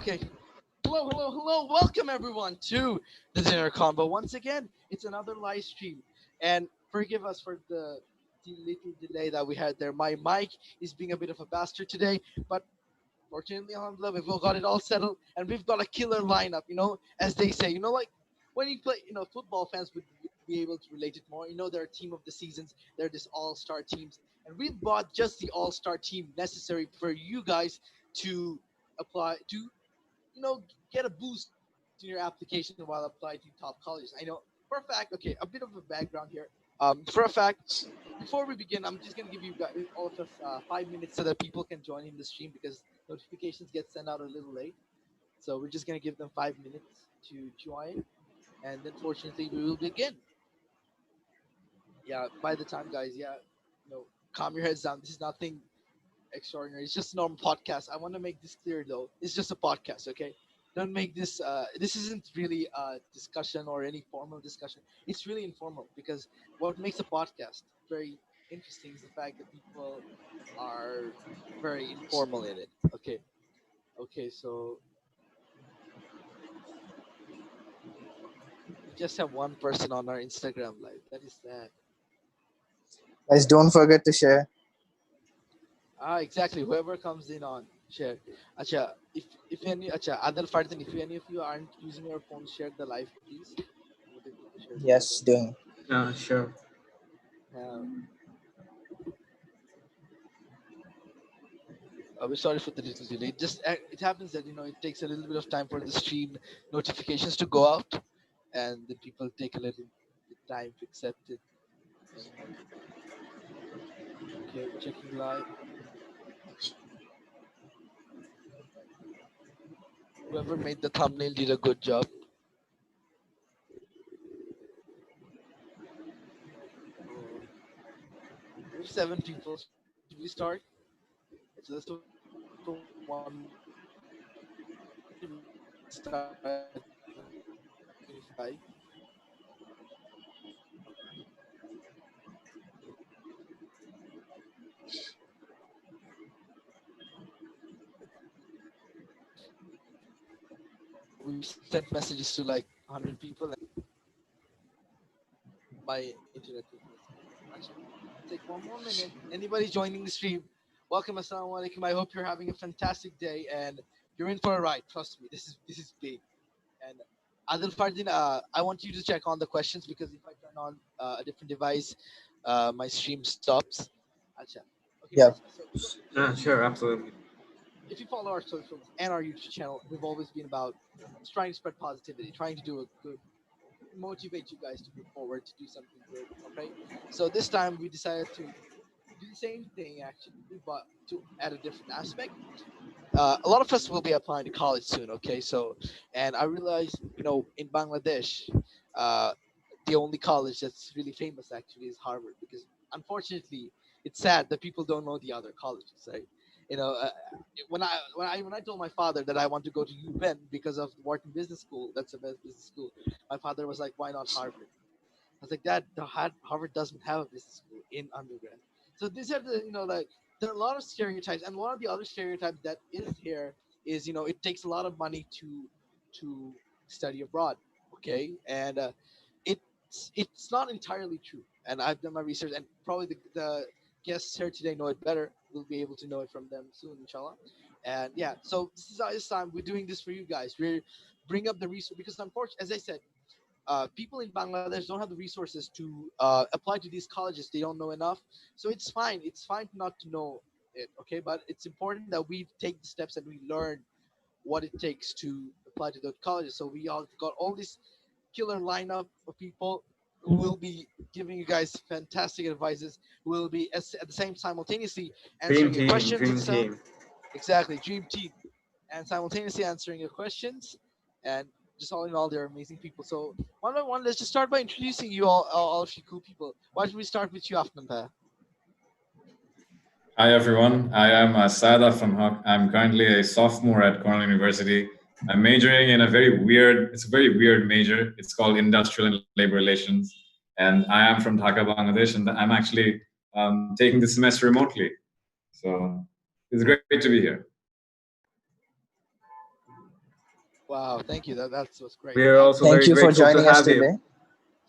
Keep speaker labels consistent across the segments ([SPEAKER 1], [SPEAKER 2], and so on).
[SPEAKER 1] Okay. Hello, hello, hello. Welcome everyone to the Dinner Convo. Once again, it's another live stream. And forgive us for the little delay that we had there. My mic is being a bit of a bastard today, but fortunately, alhamdulillah, we've all got it all settled and we've got a killer lineup, as they say. Like when you play, football fans would be able to relate it more. They're a team of the seasons, they're this all-star teams. And we've bought just the all-star team necessary for you guys to apply to get a boost in your application while applying to top colleges. I know for a fact. Okay, a bit of a background here. For a fact, before we begin, I'm just gonna give you guys, all of us 5 minutes so that people can join in the stream because notifications get sent out a little late. So we're just gonna give them 5 minutes to join, and then fortunately we will begin. Yeah, by the time, guys, yeah, calm your heads down. This is nothing extraordinary. It's just a normal podcast. I want to make this clear though. It's just a podcast, okay? Don't make this. This isn't really a discussion or any formal discussion. It's really informal because what makes a podcast very interesting is the fact that people are very informal in it. Okay. Okay. So we just have one person on our Instagram live. That is sad.
[SPEAKER 2] Guys, don't forget to share.
[SPEAKER 1] Exactly. Whoever comes in on share. Acha, if any, acha, Adel Fardin, if any of you aren't using your phone, share the live, please. I'm not able to share the live.
[SPEAKER 2] Yes, doing.
[SPEAKER 3] Sure.
[SPEAKER 1] Um, we're sorry for the little delay. Just it happens that it takes a little bit of time for the stream notifications to go out, and the people take a little bit time to accept it. Okay, checking live. Whoever made the thumbnail did a good job. We have 7 people. Should we start? It's just one. Start 25. We've sent messages to like 100 people, and my internet is take one more minute. Anybody joining the stream, welcome, assalamu alaikum. I hope you're having a fantastic day and you're in for a ride. Trust me, this is big. And Adil Fardin, I want you to check on the questions because if I turn on a different device, my stream stops. Acha. Okay,
[SPEAKER 2] Yeah.
[SPEAKER 3] Sure, absolutely.
[SPEAKER 1] if you follow our socials and our YouTube channel, we've always been about trying to spread positivity, trying to do a good, motivate you guys to move forward, to do something good. Okay, so this time we decided to do the same thing actually, but to add a different aspect. A lot of us will be applying to college soon. Okay, so and I realized, in Bangladesh, uh, the only college that's really famous actually is Harvard because unfortunately, it's sad that people don't know the other colleges, right? You know, uh, when I told my father that I want to go to UPenn because of Wharton Business School, that's the best business school. My father was like, "Why not Harvard?" I was like, "Dad, Harvard doesn't have a business school in undergrad." So these are like there are a lot of stereotypes, and one of the other stereotypes that is here is it takes a lot of money to study abroad. Okay, and it's not entirely true. And I've done my research, and probably the guests here today know it better. We'll be able to know it from them soon, inshallah. And yeah, so this time we're doing this for you guys. We're bring up the resource because unfortunately, as I said, people in Bangladesh don't have the resources to apply to these colleges. They don't know enough, so it's fine. It's fine not to know it, okay? But it's important that we take the steps and we learn what it takes to apply to those colleges. So we all got all this killer lineup of people who will be giving you guys fantastic advices. Who will be at the same simultaneously
[SPEAKER 3] Dream
[SPEAKER 1] answering your
[SPEAKER 3] team,
[SPEAKER 1] questions and
[SPEAKER 3] dream
[SPEAKER 1] stuff.
[SPEAKER 3] team.
[SPEAKER 1] Exactly, dream team, and simultaneously answering your questions. And just all in all, they're amazing people. So one by one, let's just start by introducing you all of you cool people. Why don't we start with you, Afnan?
[SPEAKER 4] Hi everyone, I am Sada from Huck. I'm currently a sophomore at Cornell University. I'm majoring in it's a very weird major. It's called Industrial and Labor Relations. And I am from Dhaka, Bangladesh, and I'm actually taking this semester remotely. So it's great to be here.
[SPEAKER 1] Wow, thank you. That was great.
[SPEAKER 3] We are also
[SPEAKER 2] Thank
[SPEAKER 3] very
[SPEAKER 2] you for
[SPEAKER 3] grateful to
[SPEAKER 2] joining us
[SPEAKER 3] have you.
[SPEAKER 2] today.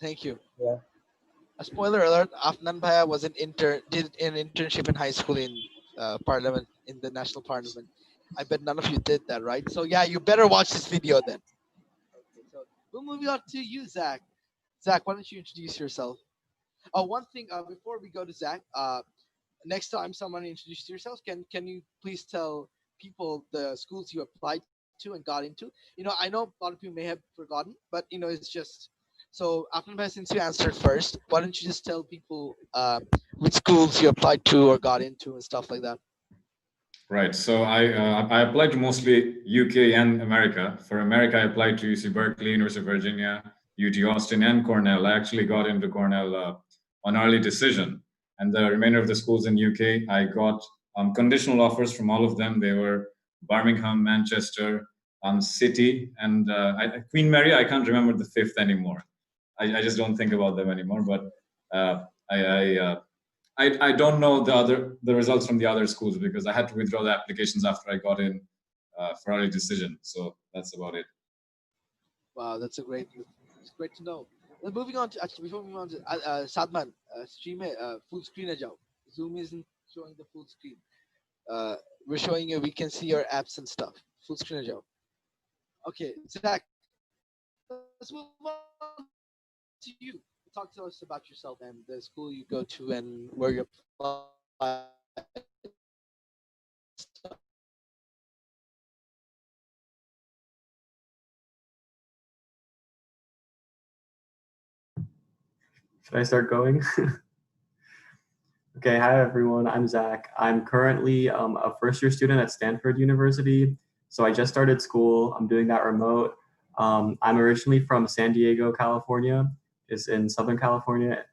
[SPEAKER 1] Thank you.
[SPEAKER 2] Yeah.
[SPEAKER 1] A spoiler alert: Afnan Bhaiya was an did an internship in high school in Parliament in the National Parliament. I bet none of you did that, right? So yeah, you better watch this video then. Okay, so we'll move on to you, Zach. Zach, why don't you introduce yourself? Oh, one thing before we go to Zach, next time someone introduces yourself, can you please tell people the schools you applied to and got into? I know a lot of people may have forgotten, but it's just so. After since you answered first, why don't you just tell people which schools you applied to or got into and stuff like that?
[SPEAKER 4] Right. So I applied to mostly UK and America. For America, I applied to UC Berkeley, University of Virginia, UT Austin, and Cornell. I actually got into Cornell on early decision, and the remainder of the schools in UK, I got conditional offers from all of them. They were Birmingham, Manchester, City, and Queen Mary. I can't remember the fifth anymore. I just don't think about them anymore. But I don't know the results from the other schools because I had to withdraw the applications after I got in for early decision. So that's about it.
[SPEAKER 1] Wow, it's great to know. Well, moving on to actually before moving on to Sadman, stream it, full screen a job. Zoom isn't showing the full screen. Uh, we're showing you. We can see your apps and stuff. Full screen a job. Okay, Zach, let's move on to you. Talk to us about yourself and the school you go to and where you apply and stuff.
[SPEAKER 5] Should I start going? Okay, hi everyone, I'm Zach. I'm currently a first year student at Stanford University. So I just started school, I'm doing that remote. I'm originally from San Diego, California, is in Southern California.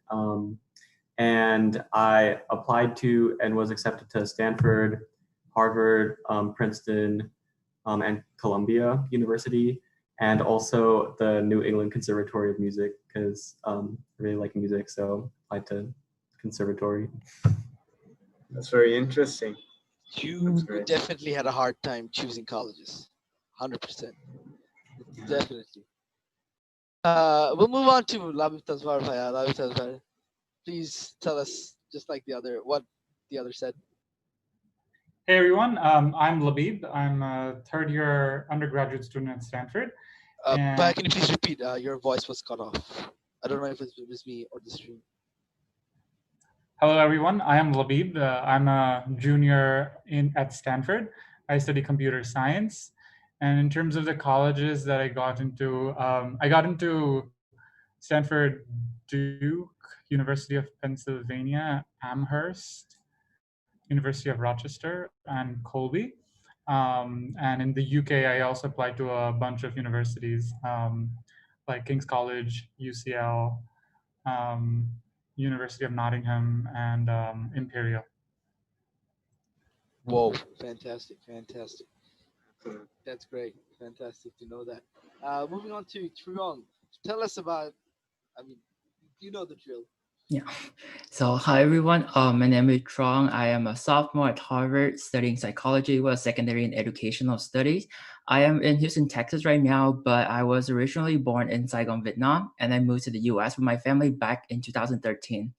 [SPEAKER 5] And I applied to and was accepted to Stanford, Harvard, Princeton, and Columbia University, and also the New England Conservatory of Music because I really like music, so I applied to conservatory.
[SPEAKER 3] That's very interesting.
[SPEAKER 1] You definitely had a hard time choosing colleges. 100%. Definitely. We'll move on to Labib Tazwar Bhaiya. Labib Tazwar, please tell us, just like what the other said.
[SPEAKER 6] Hey everyone, I'm Labib. I'm a third year undergraduate student at Stanford.
[SPEAKER 1] Bhaiya, can you please repeat? Your voice was cut off. I don't know if it was me or the stream.
[SPEAKER 6] Hello everyone, I am Labib. I'm a junior at Stanford. I study computer science. And in terms of the colleges that I got into Stanford, Duke, University of Pennsylvania, Amherst, University of Rochester, and Colby. And in the UK, I also applied to a bunch of universities like King's College, UCL, University of Nottingham, and Imperial.
[SPEAKER 1] Whoa, fantastic. That's great. Fantastic to know that. Moving on to Truong. Tell us about, you know the drill.
[SPEAKER 7] Yeah. So hi everyone. My name is Trong. I am a sophomore at Harvard studying psychology with secondary and educational studies. I am in Houston, Texas right now, but I was originally born in Saigon, Vietnam, and I moved to the US with my family back in 2013.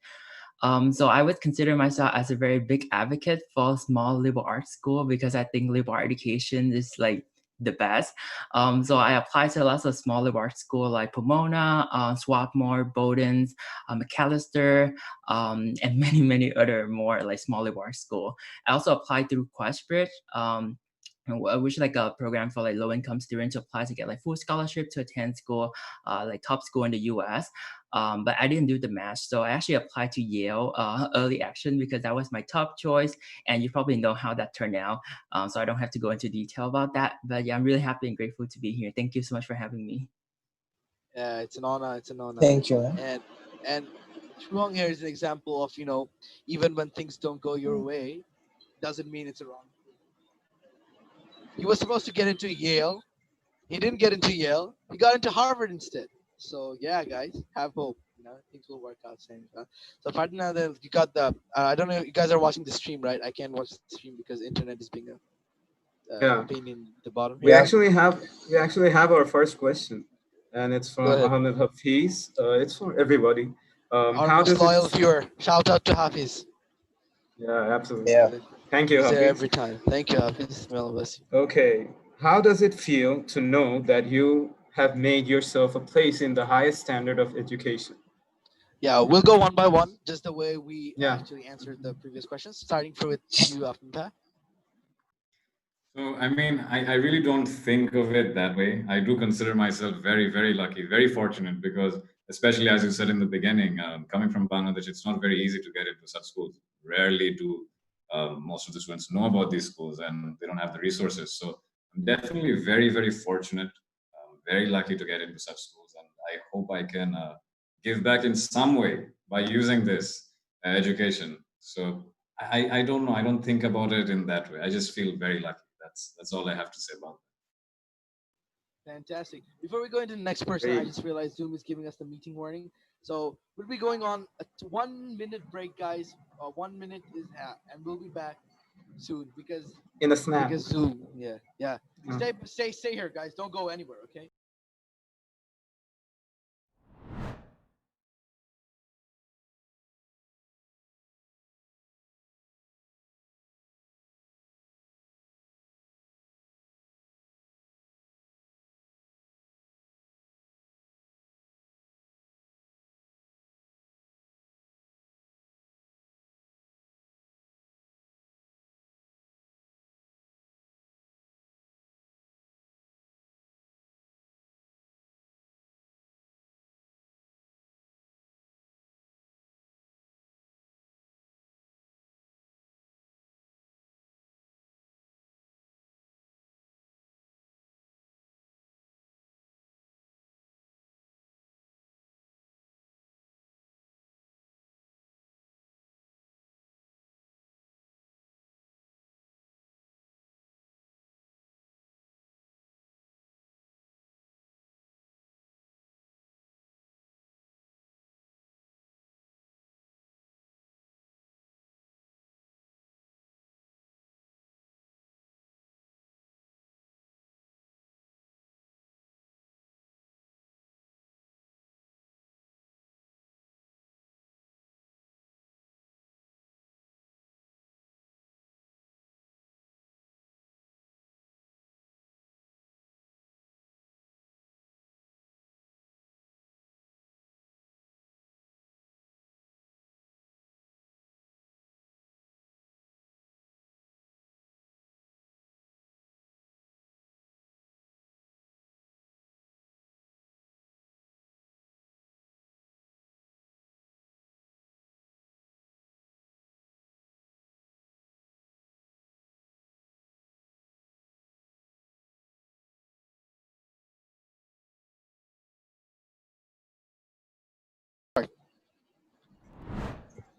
[SPEAKER 7] So I would consider myself as a very big advocate for small liberal arts school because I think liberal art education is like the best. So I applied to lots of small liberal arts school like Pomona, Swarthmore, Bowdoin's, McAllister, and many other more like small liberal arts school. I also applied through Questbridge. Which is like a program for like low-income students to apply to get like full scholarship to attend school, like top school in the U.S. But I didn't do the match, so I actually applied to Yale early action because that was my top choice, and you probably know how that turned out. So I don't have to go into detail about that. But yeah, I'm really happy and grateful to be here. Thank you so much for having me.
[SPEAKER 1] Yeah, it's an honor. It's an honor.
[SPEAKER 2] Thank you, man.
[SPEAKER 1] And Truong here is an example of even when things don't go your way, doesn't mean it's a wrong. He was supposed to get into Yale. He didn't get into Yale. He got into Harvard instead. So yeah, guys, have hope. Things will work out. So partner, you got the. I don't know. You guys are watching the stream, right? I can't watch the stream because internet is being
[SPEAKER 3] Yeah.
[SPEAKER 1] opinion at the bottom
[SPEAKER 3] We
[SPEAKER 1] here.
[SPEAKER 3] actually have our first question, and it's
[SPEAKER 1] Go
[SPEAKER 3] from
[SPEAKER 1] ahead.
[SPEAKER 3] Ahmed Hafiz. It's for everybody.
[SPEAKER 1] Our
[SPEAKER 3] How
[SPEAKER 1] most
[SPEAKER 3] does it?
[SPEAKER 1] loyal viewer. Shout out to Hafiz.
[SPEAKER 3] Yeah, absolutely.
[SPEAKER 2] Yeah.
[SPEAKER 3] Thank you,
[SPEAKER 1] He's there
[SPEAKER 3] Hafiz.
[SPEAKER 1] every time. Thank you, Hafiz. May Allah bless you.
[SPEAKER 3] Okay. How does it feel to know that you have made yourself a place in the highest standard of education?
[SPEAKER 1] Yeah, we'll go one by one, just the way we
[SPEAKER 3] Yeah.
[SPEAKER 1] actually answered the previous questions. Starting with you, Afnpa.
[SPEAKER 4] So, I mean, I really don't think of it that way. I do consider myself very, very lucky, very fortunate because, especially as you said in the beginning, coming from Bangladesh, it's not very easy to get into such schools. Rarely do most of the students know about these schools and they don't have the resources. So, I'm definitely very, very fortunate, very lucky to get into such schools. And I hope I can give back in some way by using this education. So, I don't know. I don't think about it in that way. I just feel very lucky. That's all I have to say about that.
[SPEAKER 1] Fantastic. Before we go into the next person, I just realized Zoom is giving us the meeting warning. So we'll be going on a 1 minute break, guys. 1 minute is and we'll be back soon because
[SPEAKER 3] In a snap.
[SPEAKER 1] Zoom. Yeah.
[SPEAKER 3] Mm.
[SPEAKER 1] Stay here, guys. Don't go anywhere. Okay.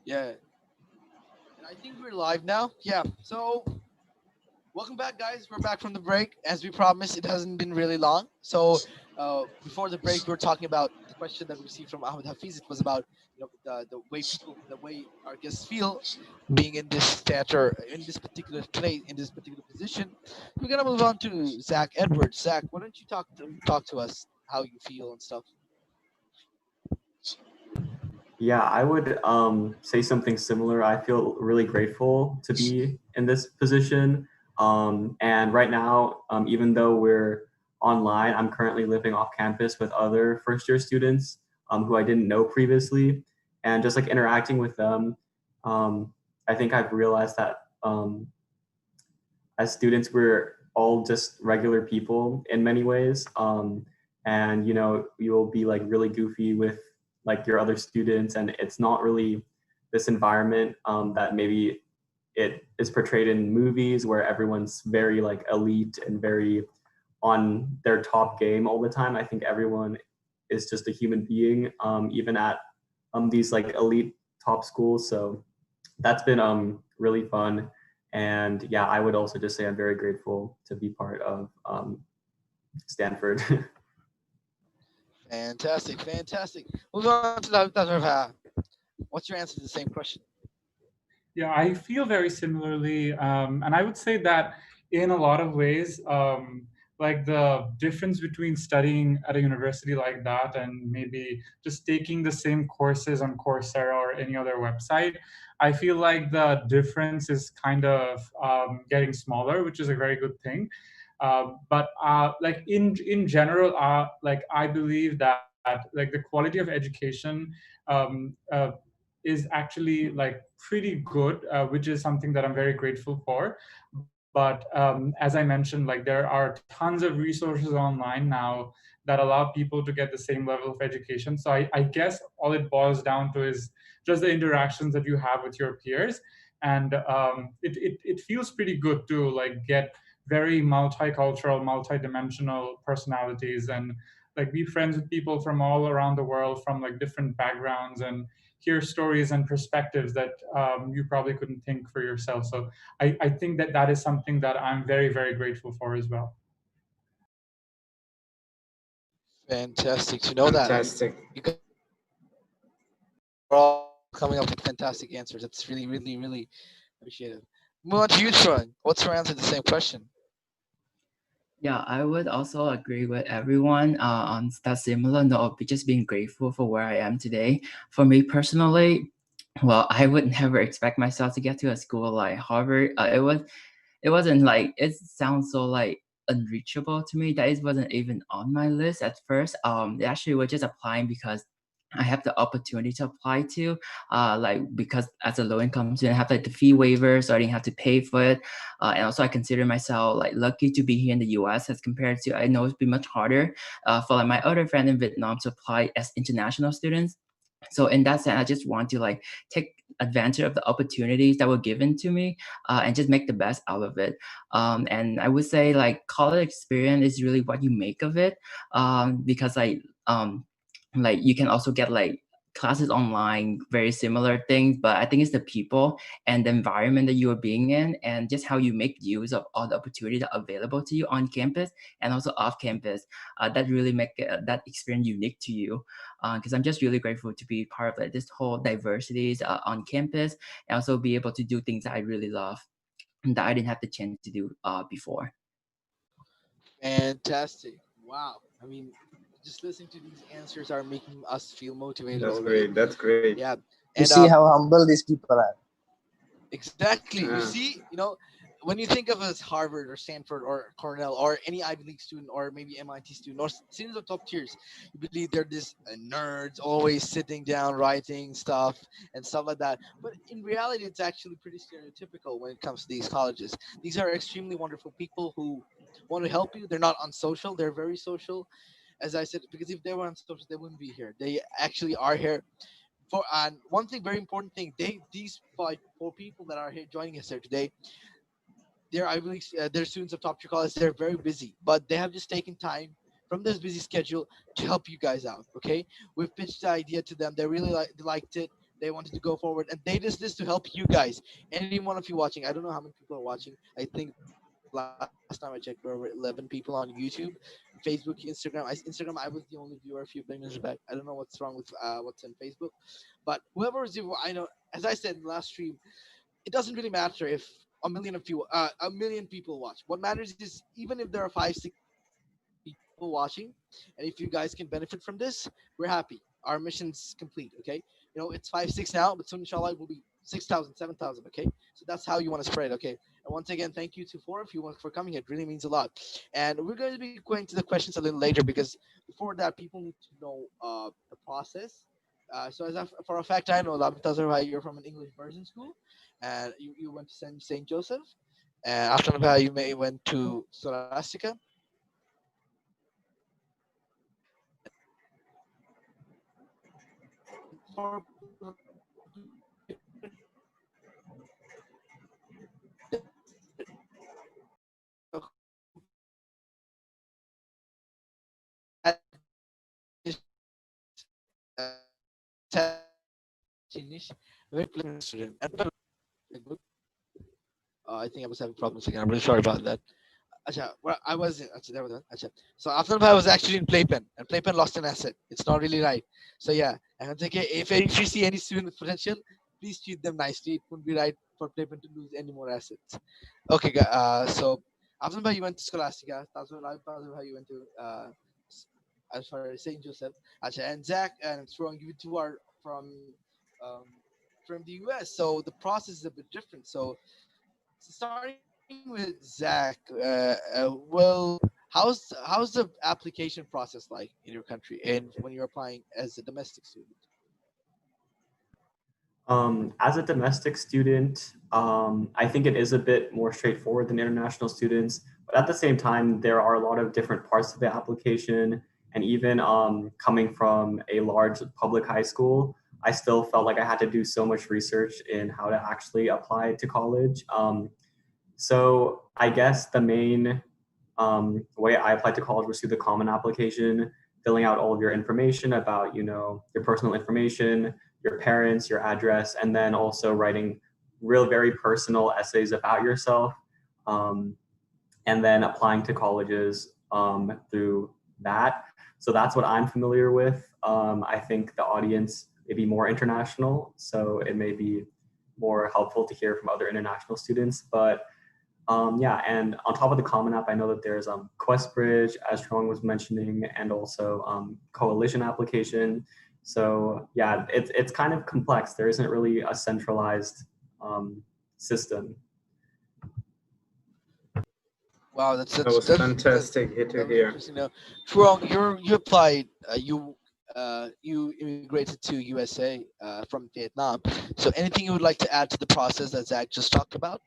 [SPEAKER 1] Yeah. And I think we're live now. Yeah. So welcome back, guys. We're back from the break. As we promised, it hasn't been really long. So before the break, we were talking about the question that we received from Ahmed Hafiz. It was about the way our guests feel being in this theater, in this particular place, in this particular position. We're gonna move on to Zach Edwards. Zach, why don't you talk to us how you feel and stuff?
[SPEAKER 5] Yeah, I would say something similar. I feel really grateful to be in this position. And right now, even though we're online, I'm currently living off campus with other first year students who I didn't know previously. And just like interacting with them, I think I've realized that as students, we're all just regular people in many ways. And you know, you will be like really goofy with like your other students, and it's not really this environment that maybe it is portrayed in movies where everyone's very like elite and very on their top game all the time. I think everyone is just a human being, even at these like elite top schools. So that's been really fun. And yeah, I would also just say I'm very grateful to be part of Stanford.
[SPEAKER 1] Fantastic. Moving on to Dr. Bha. What's your answer to the same question?
[SPEAKER 6] Yeah, I feel very similarly. And I would say that in a lot of ways, like the difference between studying at a university like that and maybe just taking the same courses on Coursera or any other website, I feel like the difference is kind of getting smaller, which is a very good thing. But like in general, like I believe that like the quality of education um, uh, is actually like pretty good, which is something that I'm very grateful for. But as I mentioned, like there are tons of resources online now that allow people to get the same level of education. So I guess all it boils down to is just the interactions that you have with your peers. And it feels pretty good to like get very multicultural, multidimensional personalities and like be friends with people from all around the world from like different backgrounds and hear stories and perspectives that you probably couldn't think for yourself. So I think that that is something that I'm very, very grateful for as well.
[SPEAKER 1] Fantastic to know that.
[SPEAKER 3] Fantastic.
[SPEAKER 1] You guys are all coming up with fantastic answers. That's really, really, really appreciative. Move on to you, Troy. What's your answer to the same question?
[SPEAKER 7] Yeah, I would also agree with everyone on that similar note of just being grateful for where I am today. For me personally, well, I would never expect myself to get to a school like Harvard. It wasn't like it sounds so like unreachable to me that it wasn't even on my list at first. It actually was just applying because I have the opportunity to apply to, like because as a low income student, I have like the fee waiver, so I didn't have to pay for it. And also, I consider myself like lucky to be here in the U.S. as compared to I know it's been much harder for like my other friend in Vietnam to apply as international students. So in that sense, I just want to like take advantage of the opportunities that were given to me and just make the best out of it. And I would say like college experience is really what you make of it, because like you can also get like classes online, very similar things, but I think it's the people and the environment that you are being in and just how you make use of all the opportunities that are available to you on campus and also off campus that really make that experience unique to you. Because I'm just really grateful to be part of like this whole diversities on campus and also be able to do things that I really love and that I didn't have the chance to do before.
[SPEAKER 1] Fantastic. Wow. I mean, just listening to these answers are making us feel motivated
[SPEAKER 3] That's
[SPEAKER 1] already.
[SPEAKER 3] great. That's great.
[SPEAKER 1] Yeah.
[SPEAKER 2] You
[SPEAKER 1] And
[SPEAKER 2] see how humble these people are.
[SPEAKER 1] exactly. You
[SPEAKER 3] Yeah.
[SPEAKER 1] see, when you think of as Harvard or Stanford or Cornell or any Ivy League student or maybe MIT student or students of top tiers, you believe they're this nerds always sitting down writing stuff and stuff like that. But in reality, it's actually pretty stereotypical when it comes to these colleges. These are extremely wonderful people who want to help you. They're not unsocial. They're very social, as I said, because if they were unsocial, they wouldn't be here. They actually are here for. And one thing, very important thing, these four people that are here joining us here today, they're students of top tier college. They're very busy, but they have just taken time from this busy schedule to help you guys out. Okay, we've pitched the idea to them. They really liked it. They wanted to go forward, and they did this to help you guys. Any one of you watching, I don't know how many people are watching. I think last time I checked, there were over 11 people on YouTube, Facebook, Instagram. Instagram, I was the only viewer a few minutes back. I don't know what's wrong with what's on Facebook, but whoever is, I know, as I said in the last stream, it doesn't really matter if a million people watch. What matters is even if there are 5, 6 people watching, and if you guys can benefit from this, we're happy. Our mission's complete. Okay, it's 5, 6 now, but soon inshallah it will be 6,000, 7,000. Okay, so that's how you want to spread. Okay, and once again, thank you to four of you for coming. It really means a lot. And we're going to be going to the questions a little later because before that, people need to know the process. For a fact, I know that Tazar, you're from an English version school, and you went to Saint Joseph, and after that you may went to Scholastica. And for finish, very pleasant student. And I think I was having problems again. I'm really sorry about that. Acha, well, I was in. Acha, there was one. Acha. So after I was actually in Playpen, and Playpen lost an asset. It's not really right. So yeah, and it's okay. If you see any student with potential, please treat them nicely. It wouldn't be right for Playpen to lose any more assets. Okay, so After that, you went to Scholastica. After that, you went to I'm sorry, Saint Joseph. And Zach and Strong, you two are um, from the US, so the process is a bit different. So starting with Zach, how's the application process like in your country and when you're applying as a domestic student?
[SPEAKER 5] As a domestic student, I think it is a bit more straightforward than international students. But at the same time, there are a lot of different parts of the application. And even coming from a large public high school, I still felt like I had to do so much research in how to actually apply to college. So I guess the main way I applied to college was through the Common Application, filling out all of your information about, your personal information, your parents, your address, and then also writing very personal essays about yourself, and then applying to colleges through that. So that's what I'm familiar with. I think the audience may be more international, so it may be more helpful to hear from other international students. But yeah, and on top of the Common App, I know that there's QuestBridge, as Trong was mentioning, and also Coalition application. So yeah, it's kind of complex. There isn't really a centralized system.
[SPEAKER 1] Wow,
[SPEAKER 3] That was fantastic to hear.
[SPEAKER 1] Interesting. Now, Trong, you applied. You immigrated to USA from Vietnam. So anything you would like to add to the process that Zach just talked about?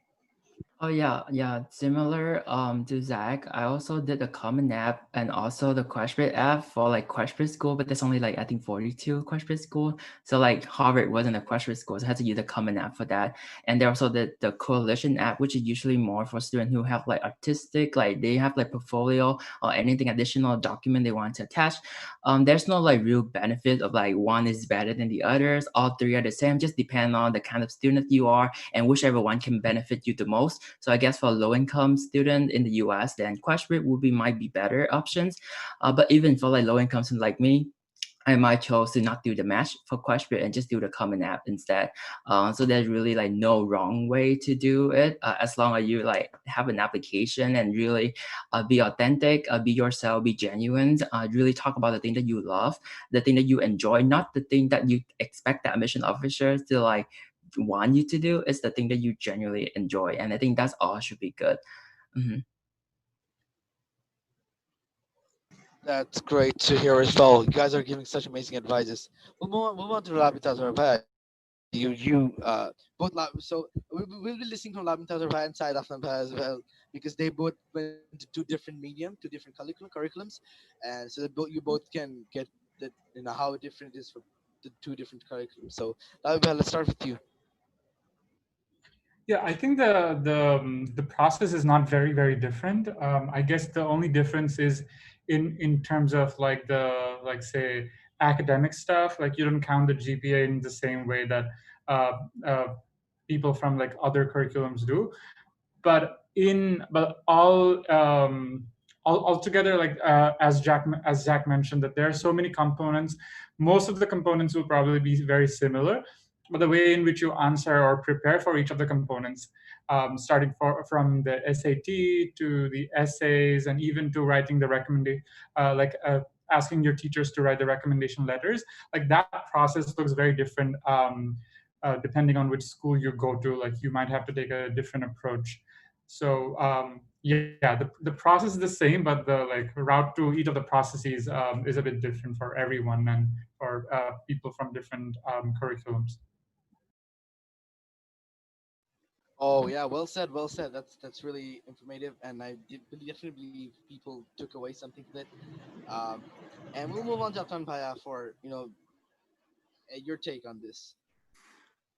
[SPEAKER 7] Oh yeah. Similar to Zach, I also did the Common App and also the QuestBridge app for like QuestBridge school, but there's only like I think 42 QuestBridge school. So like Harvard wasn't a QuestBridge school, so I had to use the Common App for that. And there also the Coalition app, which is usually more for students who have like artistic, like they have like portfolio or anything additional document they want to attach. There's no like real benefit of like one is better than the others. All three are the same, just depend on the kind of student you are and whichever one can benefit you the most. So I guess for a low-income student in the US, then QuestBridge might be better options. But even for like low-income students like me, I might chose to not do the match for QuestBridge and just do the Common App instead. So there's really like no wrong way to do it, as long as you like have an application and really be authentic, be yourself, be genuine, really talk about the thing that you love, the thing that you enjoy, not the thing that you expect the admission officer to like want you to do. It's the thing that you genuinely enjoy, and I think that's all should be good. Mm-hmm.
[SPEAKER 1] That's great to hear as well. You guys are giving such amazing advices. We'll move on to Labita Zarabaya. Both so we'll be listening from Labita Zarabaya and Said Afnabha as well, because they both went to two different medium, two different curriculums, and so that you both can get that how different it is for the two different curriculums. So Labita, let's start with you.
[SPEAKER 6] Yeah, I think the process is not very different. I guess the only difference is in terms of like the say academic stuff. Like you don't count the GPA in the same way that uh, uh, people from like other curriculums do. But all together, like as Zach mentioned, that there are so many components. Most of the components will probably be very similar, but the way in which you answer or prepare for each of the components, starting from the SAT to the essays and even to writing the asking your teachers to write the recommendation letters, like that process looks very different depending on which school you go to. Like you might have to take a different approach. So yeah, the process is the same, but the like route to each of the processes is a bit different for everyone and for people from different curriculums.
[SPEAKER 1] Oh yeah, well said, well said. That's really informative, and I definitely believe people took away something from it. Um, and we'll move on to Aftan Paya for your take on this.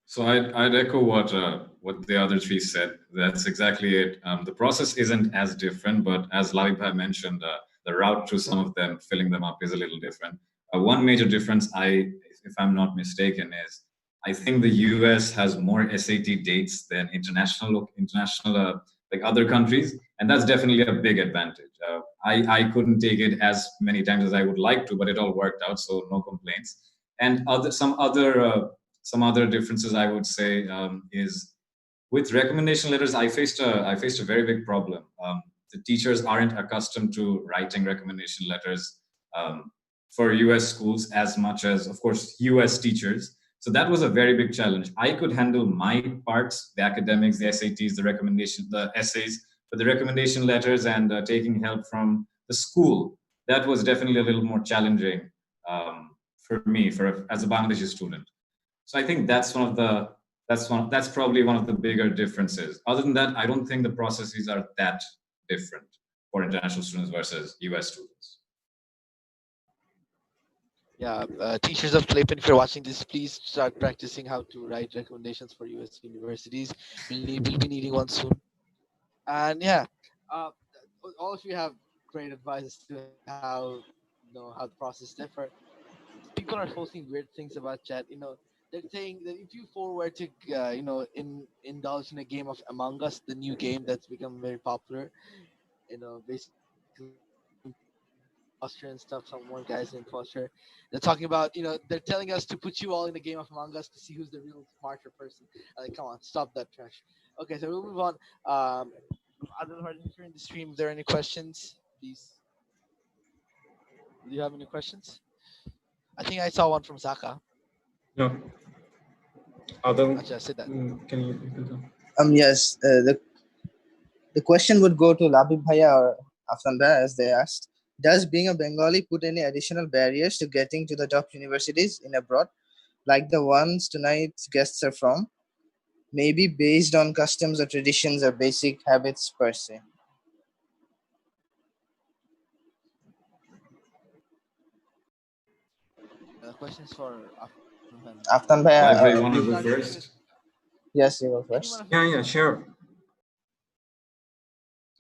[SPEAKER 4] So I'd echo what the other three said. That's exactly it. The process isn't as different, but as Lalibhai mentioned, the route to some of them, filling them up, is a little different. One major difference, if I'm not mistaken, is I think the US has more SAT dates than international like other countries, and that's definitely a big advantage. I couldn't take it as many times as I would like to, but it all worked out, so no complaints. And some other differences I would say is with recommendation letters. I faced a very big problem. the teachers aren't accustomed to writing recommendation letters for US schools as much as, of course, US teachers. So that was a very big challenge. I could handle my parts, the academics, the SATs, the essays, but the recommendation letters and taking help from the school, that was definitely a little more challenging for me as a Bangladeshi student. So I think that's probably one of the bigger differences. Other than that, I don't think the processes are that different for international students versus US students.
[SPEAKER 1] Yeah, teachers of Philippine, if you're watching this, please start practicing how to write recommendations for US universities. We'll be needing one soon. And yeah, uh, all of you have great advice to how the process differ. People are posting weird things about chat. They're saying that if you were to indulge in a game of Among Us, the new game that's become very popular, basically imposter and stuff. Some one guy's an imposter. They're talking about, they're telling us to put you all in a game of Among Us to see who's the real smarter person. Like, come on, stop that trash. Okay, so we'll move on. Other than here in the stream, if there are any questions, please. Do you have any questions? I think I saw one from Zaka.
[SPEAKER 3] No. Although,
[SPEAKER 1] Actually, I said that.
[SPEAKER 3] can you repeat that?
[SPEAKER 2] Yes. The question would go to Labib Bhaiya or Afnan Bhaiya, as they asked. Does being a Bengali put any additional barriers to getting to the top universities in abroad, like the ones tonight's guests are from? Maybe based on customs or traditions or basic habits per se.
[SPEAKER 1] Questions for
[SPEAKER 2] Afnan Bhaiya.
[SPEAKER 4] Bhai, you want to go first?
[SPEAKER 2] Yes, you go first.
[SPEAKER 3] Yeah, sure.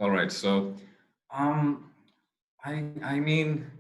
[SPEAKER 4] All right. So, I mean,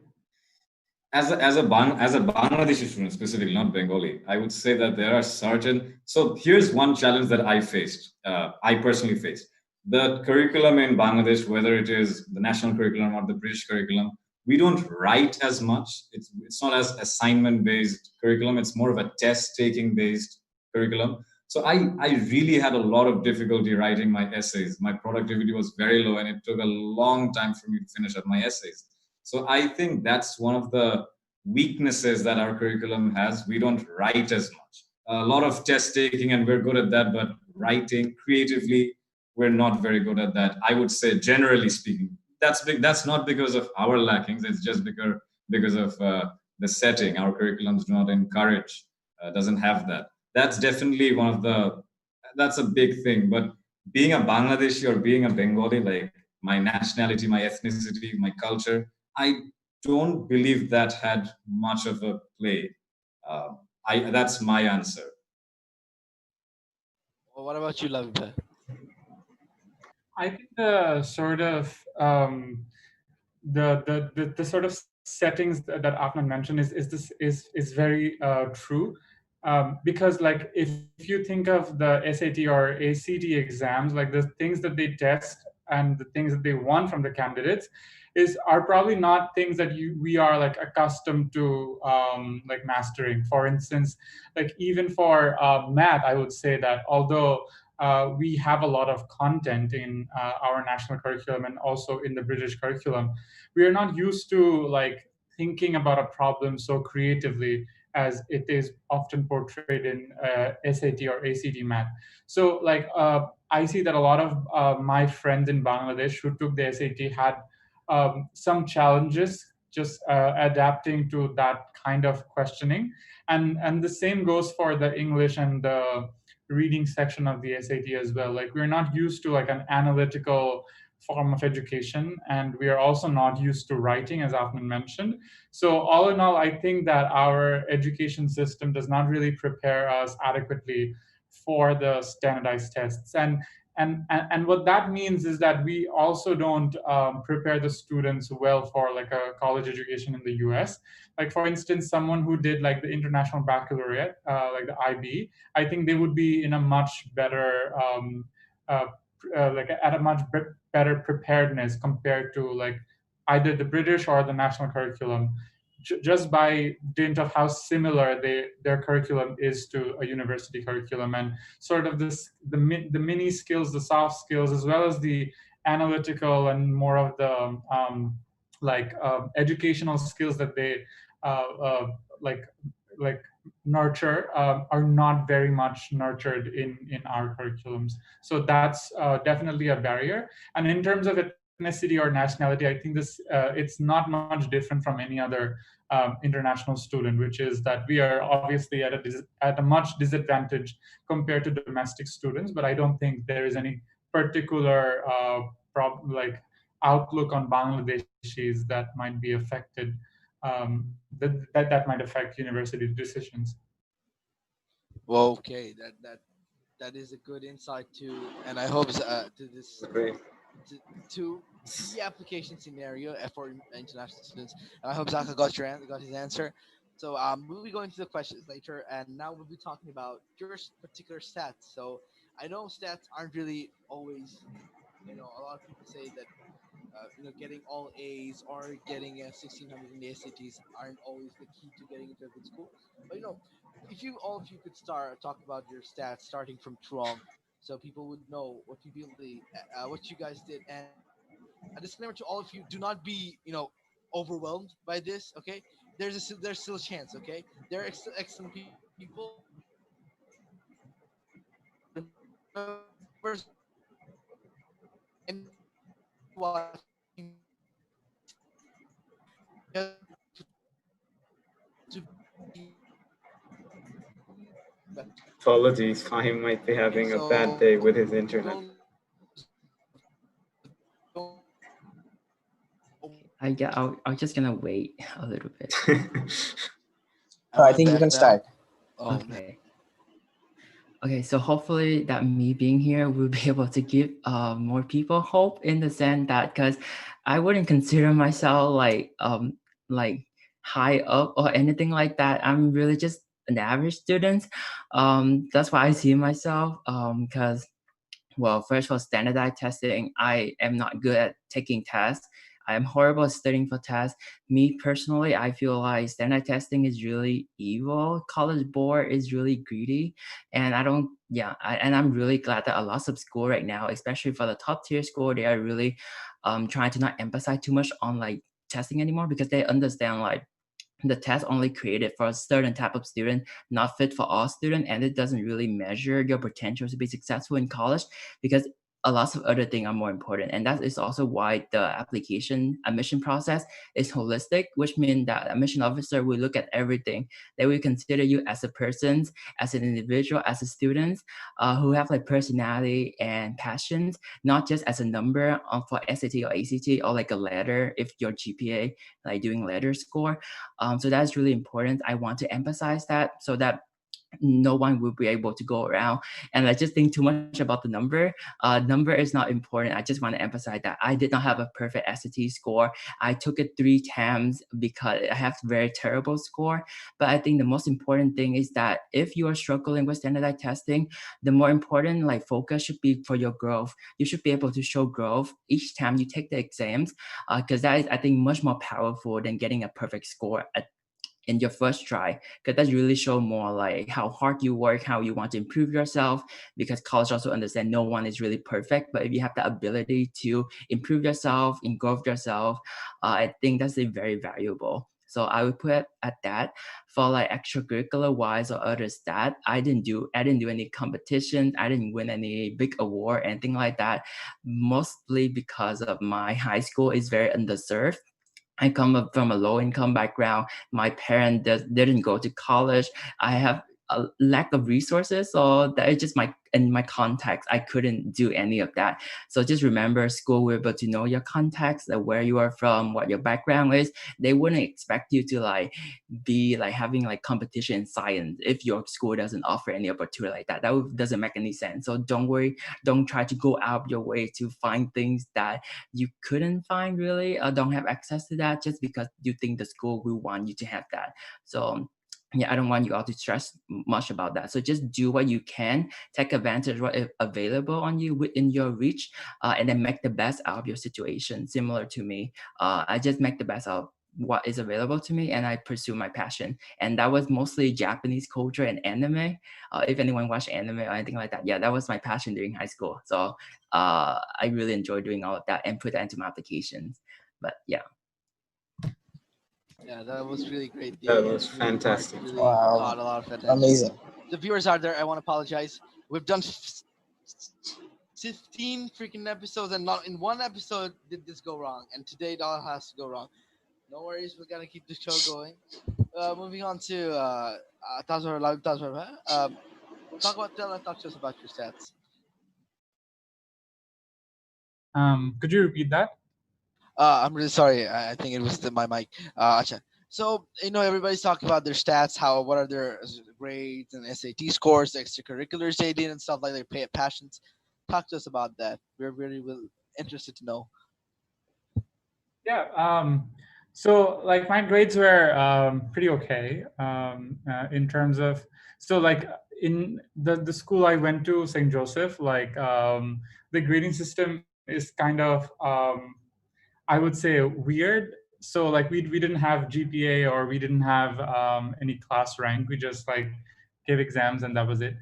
[SPEAKER 4] as a Bangladeshi student, specifically not Bengali, I would say that there are certain. So here's one challenge that I faced. I personally faced the curriculum in Bangladesh, whether it is the national curriculum or the British curriculum. We don't write as much. It's not as assignment based curriculum. It's more of a test taking based curriculum. So I really had a lot of difficulty writing my essays. My productivity was very low, and it took a long time for me to finish up my essays. So I think that's one of the weaknesses that our curriculum has. We don't write as much. A lot of test taking, and we're good at that, but writing creatively, we're not very good at that. I would say, generally speaking, that's not because of our lackings. It's just because of the setting. Our curriculums do not encourage, doesn't have that. That's definitely that's a big thing. But being a Bangladeshi or being a Bengali, like my nationality, my ethnicity, my culture, I don't believe that had much of a play. That's my answer.
[SPEAKER 1] Well, what about you, Lavibha?
[SPEAKER 6] I think the sort of the sort of settings that Afnan mentioned is very true. Because like if you think of the SAT or ACT exams, like the things that they test and the things that they want from the candidates are probably not things that we are like accustomed to like mastering. For instance, like even for math, I would say that although we have a lot of content in our national curriculum and also in the British curriculum, we are not used to like thinking about a problem so creatively as it is often portrayed in SAT or ACT math. So like I see that a lot of my friends in Bangladesh who took the SAT had some challenges just adapting to that kind of questioning. And the same goes for the English and the reading section of the SAT as well. Like we're not used to like an analytical form of education, and we are also not used to writing, as Afnan mentioned. So all in all, I think that our education system does not really prepare us adequately for the standardized tests. And what that means is that we also don't prepare the students well for like a college education in the US. Like for instance, someone who did like the international baccalaureate, like the IB, I think they would be in a much better like at a much better preparedness compared to like either the British or the national curriculum, just by dint of how similar their curriculum is to a university curriculum, and sort of the mini skills, the soft skills, as well as the analytical and more of the educational skills that they uh, uh, like like nurture are not very much nurtured in our curriculums. So that's definitely a barrier. And in terms of ethnicity or nationality, I think this it's not much different from any other international student, which is that we are obviously at a much disadvantage compared to domestic students. But I don't think there is any particular outlook on Bangladeshis that might be affected, that might affect university decisions.
[SPEAKER 1] Well, okay, that is a good insight to, and I hope to this
[SPEAKER 3] Great.
[SPEAKER 1] to the application scenario for international students. And I hope Zaka got got his answer. So we'll be going to the questions later, and now we'll be talking about your particular stats. So I know stats aren't really always, a lot of people say that getting all A's or getting a 1600 in the SATs aren't always the key to getting into a good school. But if you all of you could start talk about your stats starting from Truong, so people would know what you guys did. And a disclaimer to all of you: do not be overwhelmed by this. Okay, there's still a chance. Okay, there are excellent people.
[SPEAKER 3] Apologies, Fahim might be having a bad day with his internet.
[SPEAKER 7] I'm just gonna wait a little bit.
[SPEAKER 2] I think you can start.
[SPEAKER 7] Okay. Okay, so hopefully that me being here will be able to give more people hope, in the sense that, because I wouldn't consider myself like high up or anything like that. I'm really just an average student. That's why I see myself, because well, first for standardized testing, I am not good at taking tests. I am horrible at studying for tests. Me personally, I feel like standard testing is really evil. College board is really greedy, and and I'm really glad that a lot of school right now, especially for the top tier school, they are really trying to not emphasize too much on like testing anymore, because they understand like the test only created for a certain type of student, not fit for all students, and it doesn't really measure your potential to be successful in college, because a lot of other things are more important. And that is also why the application admission process is holistic, which means that admission officer will look at everything. They will consider you as a person, as an individual, as a student, who have like personality and passions, not just as a number for SAT or ACT, or like a letter if your GPA, like doing letter score. So that's really important. I want to emphasize that, so that no one will be able to go around and I just think too much about the number. Number is not important. I just want to emphasize that I did not have a perfect SAT score. I took it 3 times because I have very terrible score. But I think the most important thing is that if you are struggling with standardized testing, the more important like focus should be for your growth. You should be able to show growth each time you take the exams, because that is, I think, much more powerful than getting a perfect score in your first try, because that really show more like how hard you work, how you want to improve yourself, because college also understand no one is really perfect, but if you have the ability to improve yourself, improve yourself, I think that's a very valuable. So I would put it at that. For like extracurricular wise or other stat, I didn't do any competition. I didn't win any big award, anything like that, mostly because of my high school is very underserved. I come up from a low income background. My parents didn't go to college. I have a lack of resources, so that is just my context. I couldn't do any of that. So just remember, school will be able to know your context, where you are from, what your background is. They wouldn't expect you to like be like having like competition in science if your school doesn't offer any opportunity like that. Doesn't make any sense. So don't worry. Don't try to go out your way to find things that you couldn't find really, or don't have access to that, just because you think the school will want you to have that. So yeah, I don't want you all to stress much about that. So just do what you can, take advantage of what is available on you within your reach, and then make the best out of your situation. Similar to me, I just make the best out what is available to me, and I pursue my passion. And that was mostly Japanese culture and anime. If anyone watched anime or anything like that, yeah, that was my passion during high school. So I really enjoyed doing all of that and put that into my applications. But yeah.
[SPEAKER 1] Yeah, that was really great.
[SPEAKER 3] That
[SPEAKER 1] The
[SPEAKER 3] was
[SPEAKER 1] interviewing part
[SPEAKER 3] fantastic.
[SPEAKER 1] really
[SPEAKER 2] Wow.
[SPEAKER 1] got a lot of attention.
[SPEAKER 2] Amazing.
[SPEAKER 1] The viewers out there, I want to apologize. We've done 15 freaking episodes, and not in one episode did this go wrong. And today it all has to go wrong. No worries, we're gonna keep the show going. Moving on to Tazwar, Live Tazwar. Talk to us about your stats.
[SPEAKER 6] Could you repeat that?
[SPEAKER 1] I'm really sorry. I think it was my mic. Acha. So everybody's talking about their stats, what are their grades and SAT scores, the extracurriculars they did, and stuff like their passions. Talk to us about that. We're very interested to know.
[SPEAKER 6] Yeah. So like my grades were pretty okay in terms of, so like in the school I went to, St. Joseph, like the grading system is kind of I would say weird. So like we didn't have GPA, or we didn't have any class rank. We just like gave exams and that was it.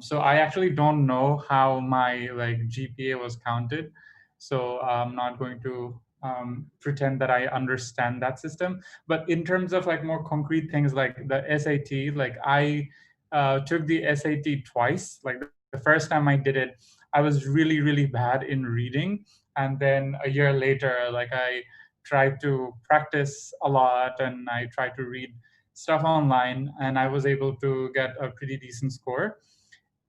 [SPEAKER 6] So I actually don't know how my like GPA was counted. So I'm not going to pretend that I understand that system. But in terms of like more concrete things like the SAT, like I took the SAT twice. Like the first time I did it, I was really bad in reading, and then a year later, like I tried to practice a lot and I tried to read stuff online, and I was able to get a pretty decent score.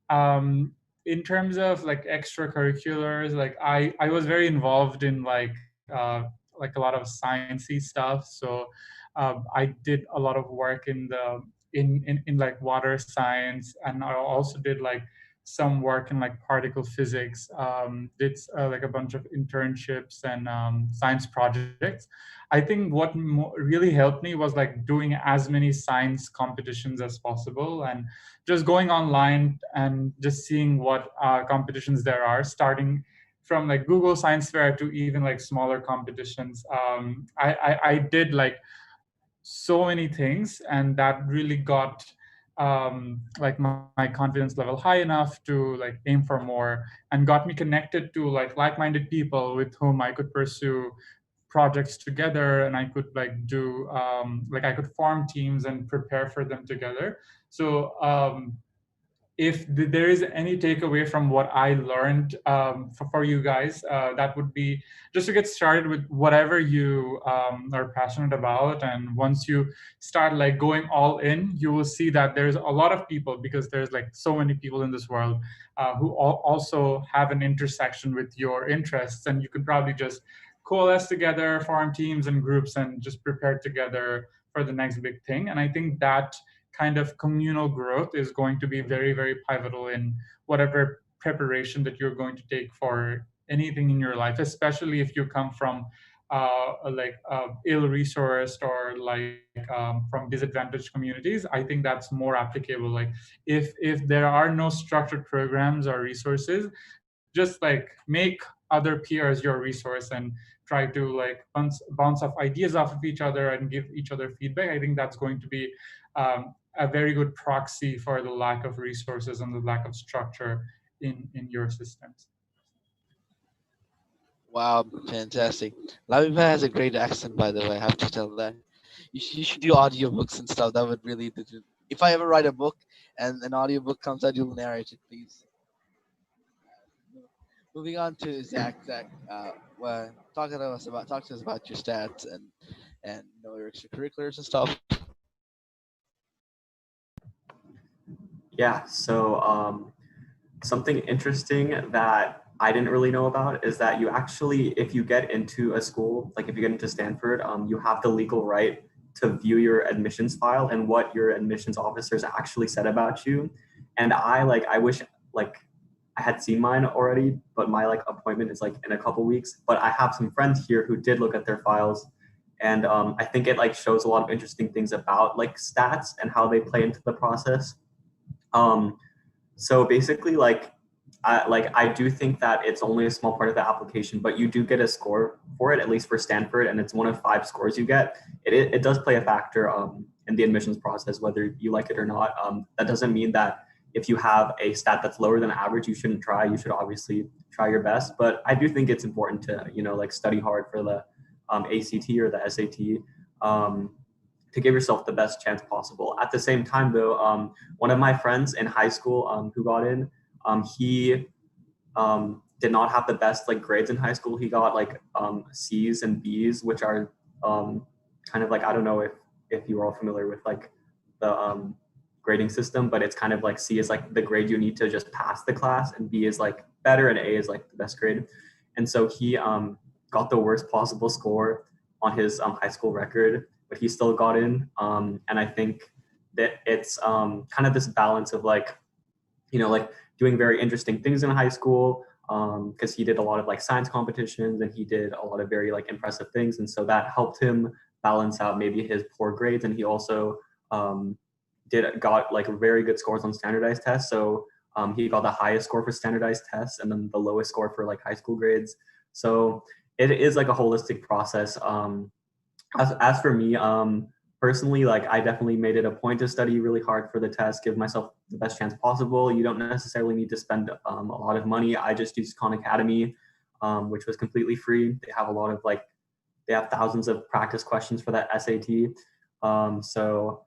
[SPEAKER 6] In terms of like extracurriculars, like I was very involved in like a lot of sciencey stuff. So I did a lot of work in the in like water science, and I also did like some work in like particle physics. Did like a bunch of internships and science projects. I think what really helped me was like doing as many science competitions as possible, and just going online and just seeing what competitions there are, starting from like Google Science Fair to even like smaller competitions. I did like so many things, and that really got like my confidence level high enough to like aim for more, and got me connected to like-minded people with whom I could pursue projects together, and I could like do like I could form teams and prepare for them together. So if there is any takeaway from what I learned for you guys, that would be just to get started with whatever you are passionate about. And once you start like going all in, you will see that there's a lot of people, because there's like so many people in this world who also have an intersection with your interests, and you could probably just coalesce together, form teams and groups, and just prepare together for the next big thing. And I think that kind of communal growth is going to be very pivotal in whatever preparation that you're going to take for anything in your life, especially if you come from ill-resourced or from disadvantaged communities. I think that's more applicable. Like if there are no structured programs or resources, just like make other peers your resource and try to like bounce off ideas off of each other and give each other feedback. I think that's going to be a very good proxy for the lack of resources and the lack of structure in your systems.
[SPEAKER 1] Wow, fantastic. Laviva has a great accent, by the way. I have to tell that. You should do audiobooks and stuff. That would really. If I ever write a book and an audiobook comes out, you'll narrate it, please. Moving on to Zach. Zach, talk to us about your stats and your extracurriculars and stuff.
[SPEAKER 5] Yeah, so something interesting that I didn't really know about is that you actually, if you get into a school, like if you get into Stanford, you have the legal right to view your admissions file and what your admissions officers actually said about you. And I wish like I had seen mine already, but my like appointment is like in a couple weeks. But I have some friends here who did look at their files, and I think it like shows a lot of interesting things about like stats and how they play into the process. So basically, like I do think that it's only a small part of the application, but you do get a score for it, at least for Stanford, and it's one of 5 scores you get. It does play a factor in the admissions process, whether you like it or not. That doesn't mean that if you have a stat that's lower than average, you shouldn't try. You should obviously try your best, but I do think it's important to, like study hard for the ACT or the SAT. To give yourself the best chance possible. At the same time, though, one of my friends in high school who got in, he did not have the best like grades in high school. He got like C's and B's, which are kind of like, I don't know if you are all familiar with like the grading system, but it's kind of like C is like the grade you need to just pass the class, and B is like better, and A is like the best grade. And so he got the worst possible score on his high school record, but he still got in. And I think that it's kind of this balance of like, like doing very interesting things in high school, because he did a lot of like science competitions and he did a lot of very like impressive things. And so that helped him balance out maybe his poor grades. And he also got like very good scores on standardized tests. So he got the highest score for standardized tests and then the lowest score for like high school grades. So it is like a holistic process. As for me, personally, like I definitely made it a point to study really hard for the test, give myself the best chance possible. You don't necessarily need to spend a lot of money. I just used Khan Academy, which was completely free. They have a lot of like, they have thousands of practice questions for that SAT. So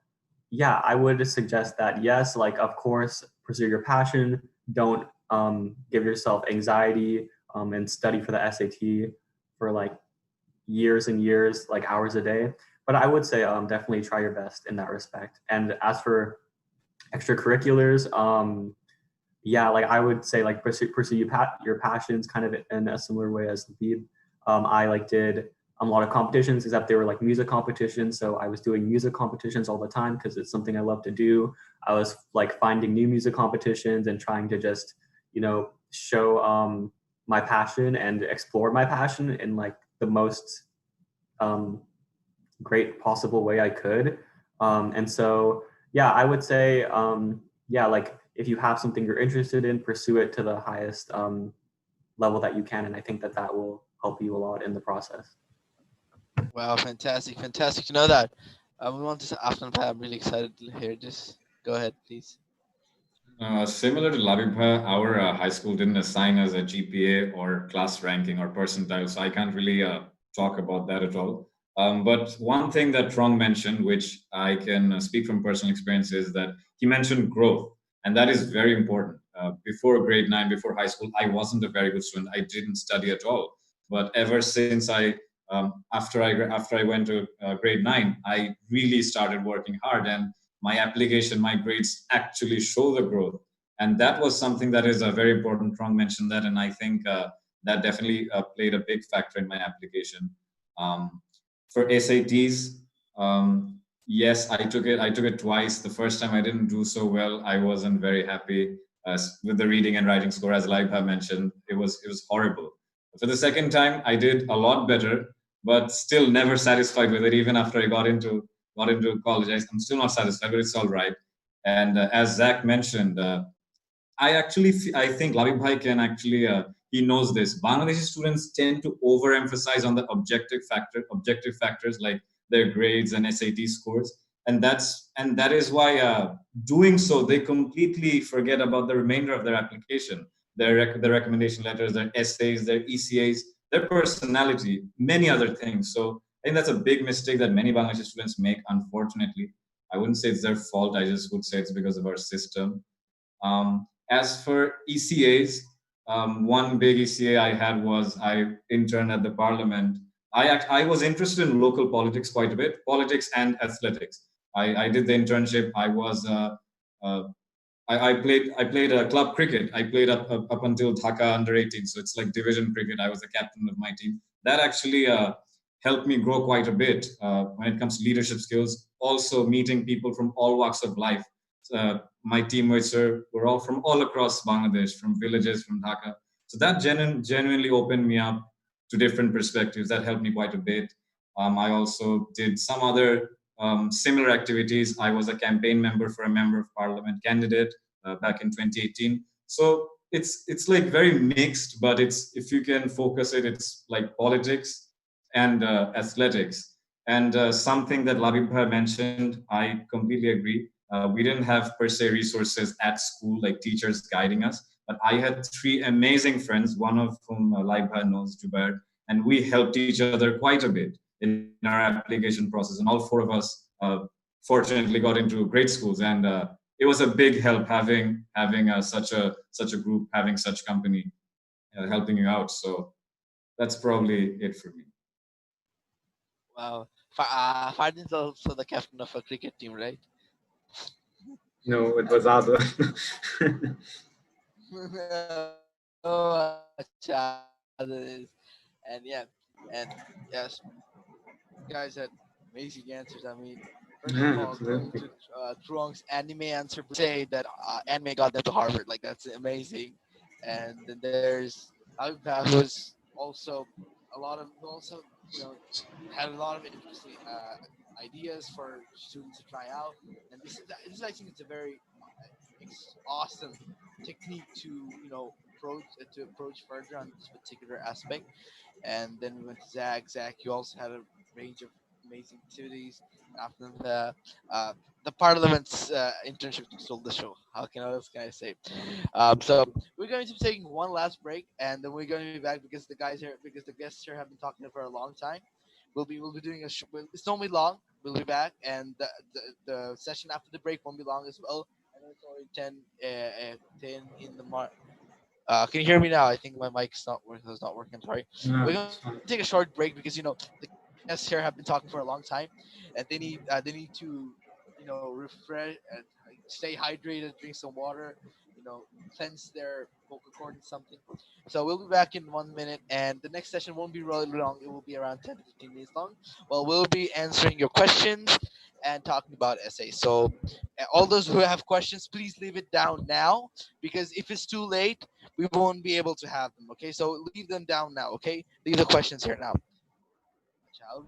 [SPEAKER 5] yeah, I would suggest that, yes, like of course, pursue your passion. Don't give yourself anxiety and study for the SAT for like years and years, like hours a day. But I would say definitely try your best in that respect. And as for extracurriculars, yeah, like I would say like pursue your passions kind of in a similar way as Lead. I like did a lot of competitions, except they were like music competitions. So I was doing music competitions all the time because it's something I love to do. I was like finding new music competitions and trying to just, show my passion and explore my passion in like the most great possible way I could. And so, yeah, I would say, yeah, like if you have something you're interested in, pursue it to the highest level that you can. And I think that will help you a lot in the process.
[SPEAKER 1] Wow, fantastic to know that. We want to Afnan Bhai, I'm really excited to hear this. Go ahead, please.
[SPEAKER 4] Similar to Labibha, our high school didn't assign us a GPA or class ranking or percentile, so I can't really talk about that at all. But one thing that Trong mentioned, which I can speak from personal experience, is that he mentioned growth, and that is very important. Before grade 9, before high school, I wasn't a very good student. I didn't study at all. But ever since after I went to grade 9, I really started working hard, and my application, my grades actually show the growth. And that was something that is very important. Trong mentioned that, and I think that definitely played a big factor in my application. For SATs, yes, I took it twice. The first time I didn't do so well. I wasn't very happy with the reading and writing score, as Laibha mentioned. It was horrible. For the second time, I did a lot better, but still never satisfied with it. Even after I got into college, I'm still not satisfied, but it's all right. And as Zach mentioned, I think Labib Bhai can actually, he knows this. Bangladeshi students tend to overemphasize on the objective factors like their grades and SAT scores. And that is why doing so, they completely forget about the remainder of their application, their recommendation letters, their essays, their ECAs, their personality, many other things. So I think that's a big mistake that many Bangladeshi students make, unfortunately. I wouldn't say it's their fault. I just would say it's because of our system. As for ECAs, one big ECA I had was I interned at the parliament. I was interested in local politics quite a bit, politics and athletics. I did the internship. I played club cricket. I played up until Dhaka under 18. So it's like division cricket. I was the captain of my team. That actually helped me grow quite a bit when it comes to leadership skills. Also meeting people from all walks of life. My teammates were all from all across Bangladesh, from villages, from Dhaka. So that genuinely opened me up to different perspectives. That helped me quite a bit. I also did some other similar activities. I was a campaign member for a member of parliament candidate back in 2018. So it's like very mixed, but it's, if you can focus it, it's like politics and athletics. And something that Labib mentioned, I completely agree. We didn't have per se resources at school, like teachers guiding us, but I had three amazing friends, one of whom Labib knows, Jubair, and we helped each other quite a bit in our application process. And all four of us fortunately got into great schools, and it was a big help having such a group, having such company helping you out. So that's probably it for me.
[SPEAKER 1] Wow. Fardin's also the captain of a cricket team, right?
[SPEAKER 3] No, it was Adil.
[SPEAKER 1] Oh, acha, that is. And yeah, and yes, guys had amazing answers. I mean, first of
[SPEAKER 3] Yeah,
[SPEAKER 1] all, going
[SPEAKER 3] absolutely.
[SPEAKER 1] to Truong's anime answer, say that anime got them to Harvard. Like that's amazing. And then there's Alibaba, who's also a lot of also you know had a lot of interesting ideas for students to try out. And this I think it's a very awesome technique to approach further on this particular aspect. And then we went to Zach. Zach, you also had a range of amazing activities. After the Parliament's internship stole the show. How can else can I say? So we're going to be taking one last break, and then we're going to be back because the guests here have been talking for a long time. We'll be doing it's normally long. We'll be back, and the session after the break won't be long as well. I know it's already 10 in the can you hear me now? I think my mic's not working. It's not working. Sorry.
[SPEAKER 3] No,
[SPEAKER 1] We're going
[SPEAKER 3] it's
[SPEAKER 1] to
[SPEAKER 3] fine.
[SPEAKER 1] take a short break because the guests here have been talking for a long time, and they need to refresh and stay hydrated, drink some water, cleanse their vocal cord and something. So we'll be back in 1 minute, and the next session won't be really long. It will be around 10 to 15 minutes long. Well, we'll be answering your questions and talking about essays. So all those who have questions, please leave it down now because if it's too late, we won't be able to have them. Okay, so leave them down now. Okay, leave the questions here now. Ciao.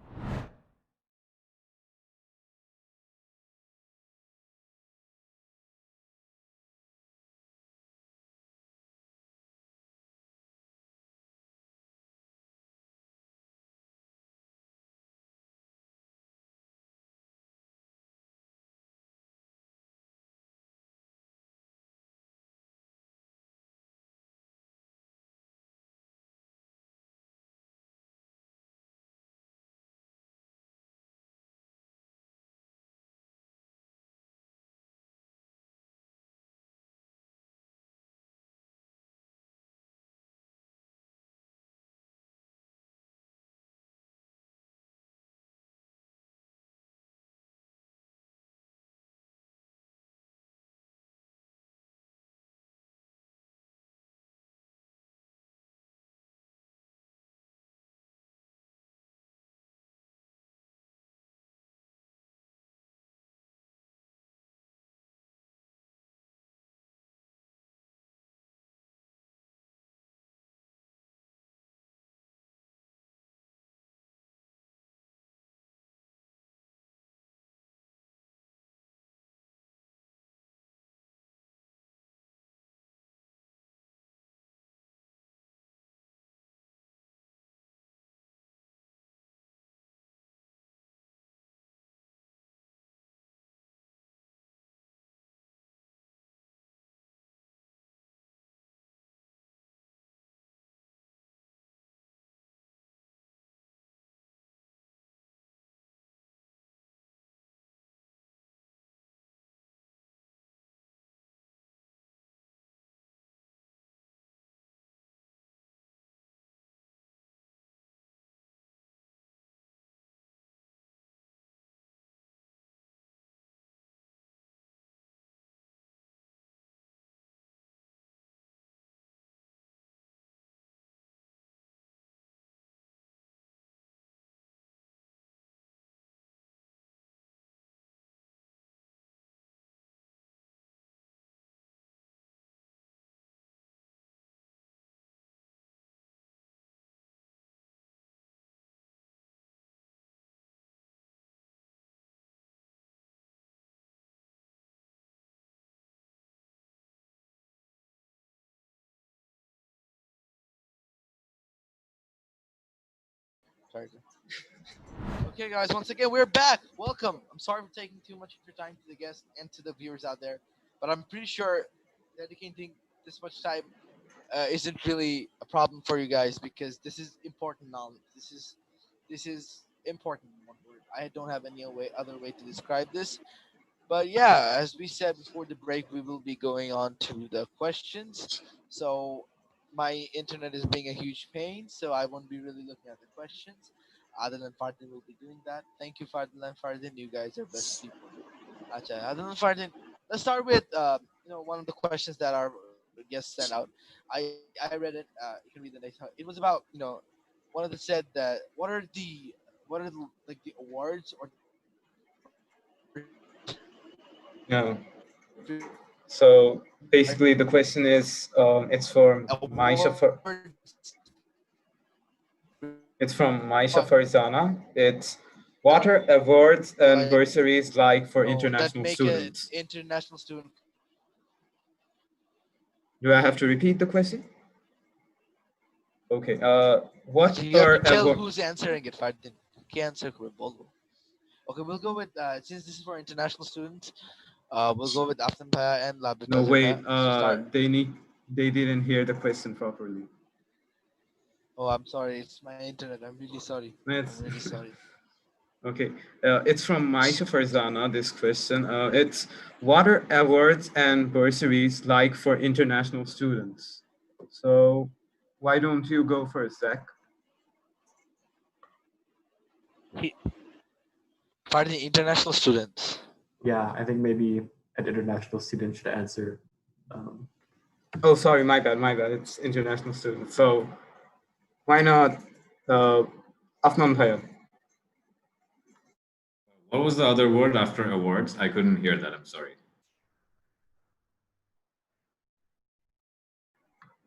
[SPEAKER 1] Sorry. Okay, guys, once again, we're back. Welcome. I'm sorry for taking too much of your time to the guests and to the viewers out there, but I'm pretty sure dedicating this much time isn't really a problem for you guys because this is important knowledge. This is important in one word. I don't have any other way to describe this. But yeah, as we said before the break, we will be going on to the questions. So my internet is being a huge pain, so I won't be really looking at the questions. Other than Fardin will be doing that. Thank you, Fardin and Fardin. You guys are best people. Acha, other than Fardin, let's start with one of the questions that our guests sent out. I read it. You can read the next. It was about one of them said that what are the like the awards or
[SPEAKER 3] No.
[SPEAKER 1] awards
[SPEAKER 3] So basically, the question is, it's from Maisha Farzana. It's what are awards and bursaries like for
[SPEAKER 1] that
[SPEAKER 3] international
[SPEAKER 1] make an
[SPEAKER 3] students?
[SPEAKER 1] international student.
[SPEAKER 3] Do I have to repeat the question? Okay. What
[SPEAKER 1] Actually, you have
[SPEAKER 3] are
[SPEAKER 1] to tell
[SPEAKER 3] awards?
[SPEAKER 1] who's answering it, Fardin. You can't answer Bolo. Okay, we'll go with since this is for international students. We'll go with Aftan Bhaiya and Labit
[SPEAKER 3] No,
[SPEAKER 1] Azhar
[SPEAKER 3] wait.
[SPEAKER 1] Bhaiya. So start.
[SPEAKER 3] They didn't hear the question properly.
[SPEAKER 1] Oh, I'm sorry. It's my internet. I'm really sorry. I'm
[SPEAKER 3] It's
[SPEAKER 1] really sorry.
[SPEAKER 3] okay. It's from Maisha Farzana. This question. It's what are awards and bursaries like for international students? So, why don't you go first, Zach?
[SPEAKER 1] He, Fardin, international students.
[SPEAKER 5] Yeah, I think maybe an international student should answer.
[SPEAKER 3] Oh, sorry, my bad, my bad. It's international students. So, why not Afnan Bhaiya?
[SPEAKER 4] What was the other word after awards? I couldn't hear that. I'm sorry.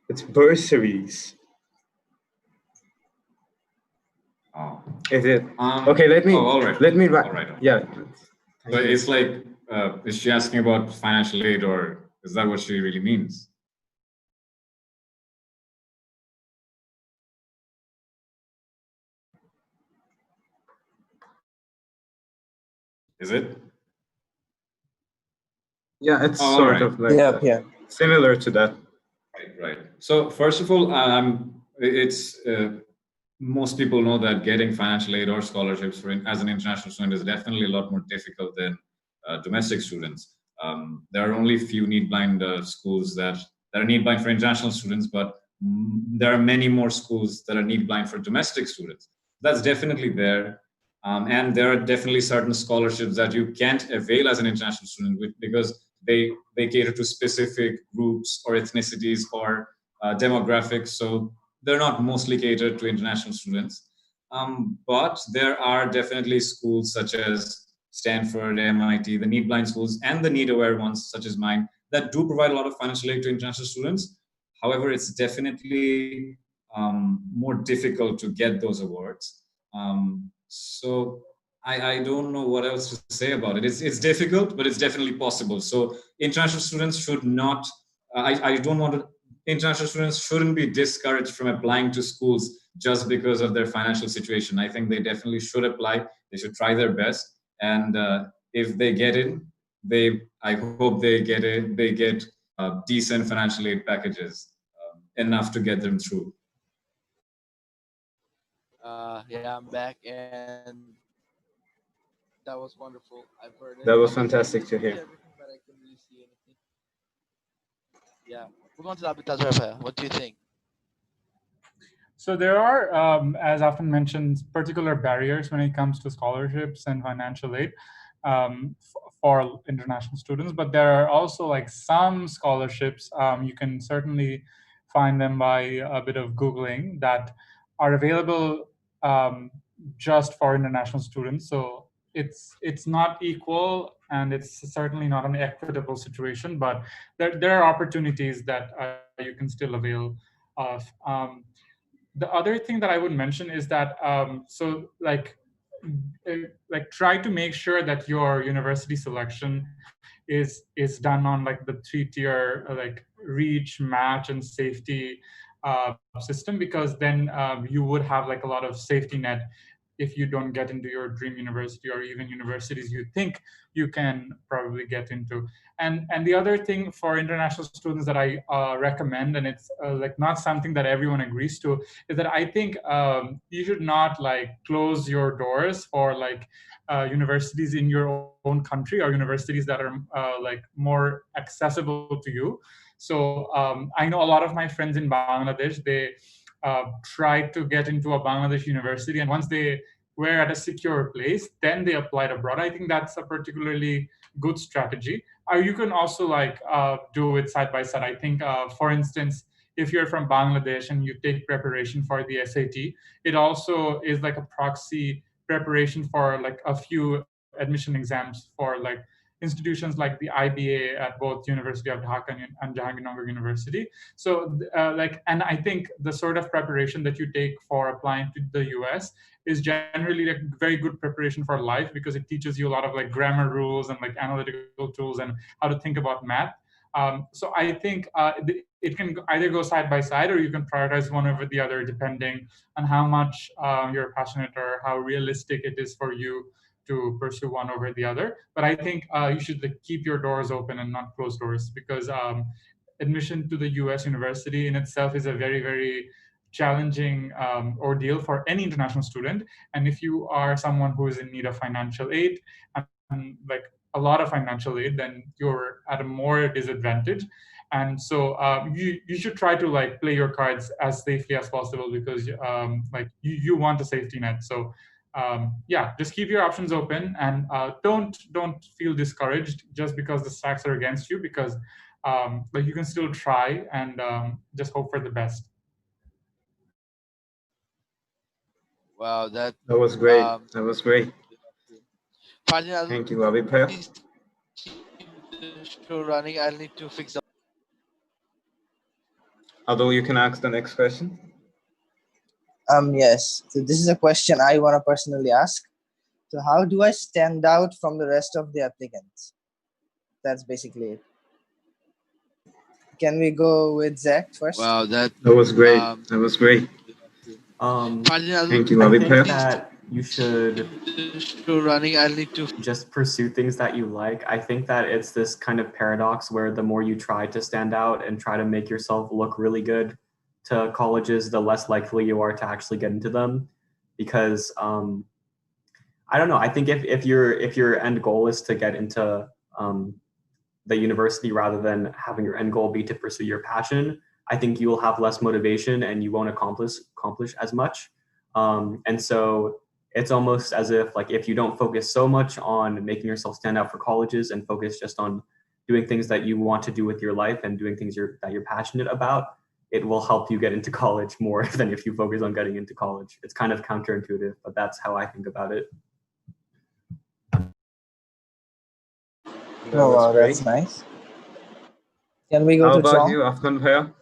[SPEAKER 3] It's bursaries.
[SPEAKER 4] Oh.
[SPEAKER 3] Is it? Okay, let me.
[SPEAKER 4] Oh, all right.
[SPEAKER 3] Let me.
[SPEAKER 4] All right.
[SPEAKER 3] Yeah.
[SPEAKER 4] So it's like, is she asking about financial aid, or is that what she really means? Is it?
[SPEAKER 3] Yeah, it's
[SPEAKER 4] Oh,
[SPEAKER 3] sort
[SPEAKER 4] right.
[SPEAKER 3] of like
[SPEAKER 2] Yeah.
[SPEAKER 3] similar to that.
[SPEAKER 4] Right. So first of all, it's most people know that getting financial aid or scholarships as an international student is definitely a lot more difficult than domestic students. There are only few need-blind schools that are need-blind for international students, but there are many more schools that are need-blind for domestic students. That's definitely there. And there are definitely certain scholarships that you can't avail as an international student because they cater to specific groups or ethnicities or demographics. So they're not mostly catered to international students. But there are definitely schools such as Stanford, MIT, the need blind schools, and the need aware ones such as mine that do provide a lot of financial aid to international students. However, it's definitely more difficult to get those awards. So I don't know what else to say about it. It's difficult, but it's definitely possible. So international students should not. I don't want to. International students shouldn't be discouraged from applying to schools just because of their financial situation. I think they definitely should apply. They should try their best, and if they get in, I hope they get it. They get decent financial aid packages, enough to get them through.
[SPEAKER 1] Yeah, I'm back, and that was wonderful. I've heard it.
[SPEAKER 3] That
[SPEAKER 1] I
[SPEAKER 3] was
[SPEAKER 1] was able
[SPEAKER 3] fantastic
[SPEAKER 1] to
[SPEAKER 3] to
[SPEAKER 1] read
[SPEAKER 3] hear.
[SPEAKER 1] everything, but I couldn't really see anything. Yeah, we're going to Labit Azhar Bhaiya. What do you think?
[SPEAKER 6] So there are, as often mentioned, particular barriers when it comes to scholarships and financial aid for international students. But there are also like some scholarships, you can certainly find them by a bit of Googling, that are available just for international students. So it's not equal, and it's certainly not an equitable situation, but there are opportunities that you can still avail of. The other thing that I would mention is that like try to make sure that your university selection is done on like the 3-tier like reach, match, and safety system, because then you would have like a lot of safety net if you don't get into your dream university or even universities you think you can probably get into. And the other thing for international students that I recommend, and it's like not something that everyone agrees to, is that I think you should not like close your doors for like universities in your own country or universities that are like more accessible to you. So I know a lot of my friends in Bangladesh, they tried to get into a Bangladesh university, and once they were at a secure place, then they applied abroad. I think that's a particularly good strategy. Or you can also like do it side by side. I think, for instance, if you're from Bangladesh and you take preparation for the SAT, it also is like a proxy preparation for like a few admission exams for like institutions like the IBA at both University of Dhaka and Jahangirnagar University. So like, and I think the sort of preparation that you take for applying to the US is generally a very good preparation for life, because it teaches you a lot of like grammar rules and like analytical tools and how to think about math. So I think it can either go side by side, or you can prioritize one over the other depending on how much you're passionate or how realistic it is for you to pursue one over the other. But I think you should like, keep your doors open and not close doors, because admission to the US university in itself is a very, very challenging ordeal for any international student. And if you are someone who is in need of financial aid and like a lot of financial aid, then you're at a more disadvantage. And so you should try to like play your cards as safely as possible, because like you want a safety net. So yeah, just keep your options open, and don't feel discouraged just because the stacks are against you, because like you can still try and just hope for the best.
[SPEAKER 1] Wow, that
[SPEAKER 3] was great.
[SPEAKER 1] um,
[SPEAKER 3] That was great.
[SPEAKER 1] Ferdinand,
[SPEAKER 3] Thank you, Abhipaya.
[SPEAKER 1] please keep the show running. I'll need to fix up.
[SPEAKER 3] Although you can ask the next question.
[SPEAKER 2] Yes. So this is a question I want to personally ask. So how do I stand out from the rest of the applicants? That's basically it. Can we go with Zach first?
[SPEAKER 1] Wow, that
[SPEAKER 3] was great. That was great.
[SPEAKER 1] Ferdinand,
[SPEAKER 3] Thank you,
[SPEAKER 5] I
[SPEAKER 3] Abhipaya.
[SPEAKER 5] think that you should
[SPEAKER 1] keep the show running. I'll need to.
[SPEAKER 5] just pursue things that you like. I think that it's this kind of paradox where the more you try to stand out and try to make yourself look really good to colleges, the less likely you are to actually get into them. Because I don't know. I think if your end goal is to get into the university rather than having your end goal be to pursue your passion, I think you will have less motivation and you won't accomplish as much. And so it's almost as if like if you don't focus so much on making yourself stand out for colleges and focus just on doing things that you want to do with your life and doing things that you're passionate about, it will help you get into college more than if you focus on getting into college. It's kind of counterintuitive, but that's how I think about it.
[SPEAKER 2] Oh, wow, that's nice. Can we go
[SPEAKER 3] How
[SPEAKER 2] to
[SPEAKER 3] about
[SPEAKER 2] Chong?
[SPEAKER 3] you, Afghan Bhaiya?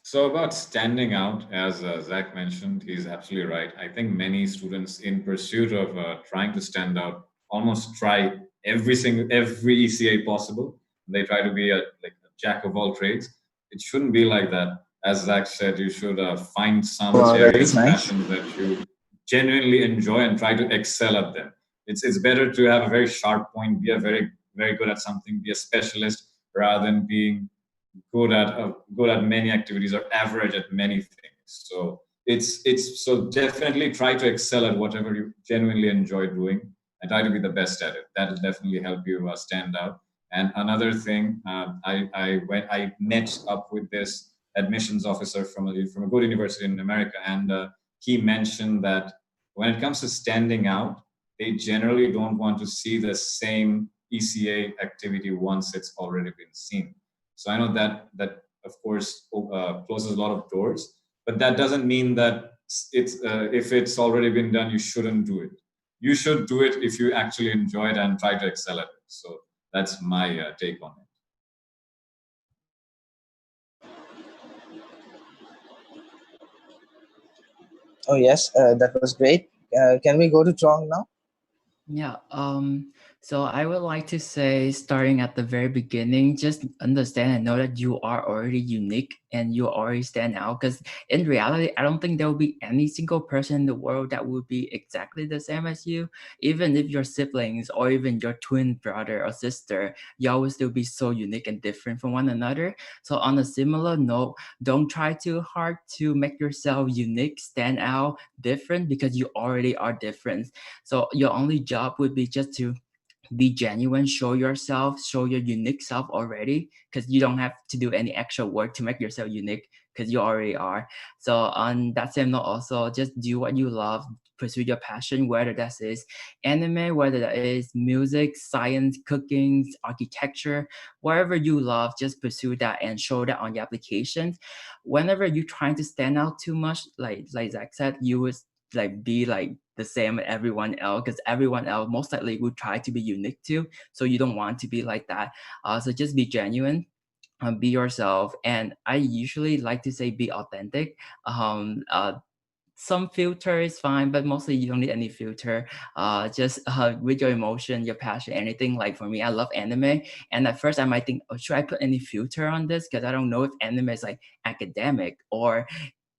[SPEAKER 4] So about standing out, as Zach mentioned, he's absolutely right. I think many students in pursuit of trying to stand out almost try every ECA possible. They try to be a jack of all trades. It shouldn't be like that. As Zach said, you should find some areas, passions that you genuinely enjoy and try to excel at them. It's better to have a very sharp point, be a very, very good at something, be a specialist, rather than being good at many activities or average at many things. So it's so definitely try to excel at whatever you genuinely enjoy doing and try to be the best at it. That will definitely help you stand out. And another thing, I met up with this admissions officer from a good university in America, and he mentioned that when it comes to standing out, they generally don't want to see the same ECA activity once it's already been seen. So I know that of course closes a lot of doors, but that doesn't mean that it's if it's already been done, you shouldn't do it. You should do it if you actually enjoy it and try to excel at it. So that's my take on it.
[SPEAKER 2] Oh yes, that was great. Can we go to Chong now?
[SPEAKER 7] Yeah, so I would like to say, starting at the very beginning, just understand and know that you are already unique and you already stand out. Because in reality, I don't think there will be any single person in the world that will be exactly the same as you. Even if your siblings or even your twin brother or sister, y'all will still be so unique and different from one another. So on a similar note, don't try too hard to make yourself unique, stand out, different, because you already are different. So your only job would be just to be genuine, show yourself, show your unique self already, because you don't have to do any extra work to make yourself unique because you already are. So on that same note, also just do what you love, pursue your passion, whether that is anime, whether that is music, science, cooking, architecture, whatever you love, just pursue that and show that on your applications. Whenever you're trying to stand out too much, like Zach said, you would like be like the same as everyone else, because everyone else most likely would try to be unique too, so you don't want to be like that. So just be genuine, be yourself, and I usually like to say be authentic. Some filter is fine, but mostly you don't need any filter. Just with your emotion, your passion, anything. Like for me, I love anime, and at first I might think, oh, should I put any filter on this? Because I don't know if anime is like academic or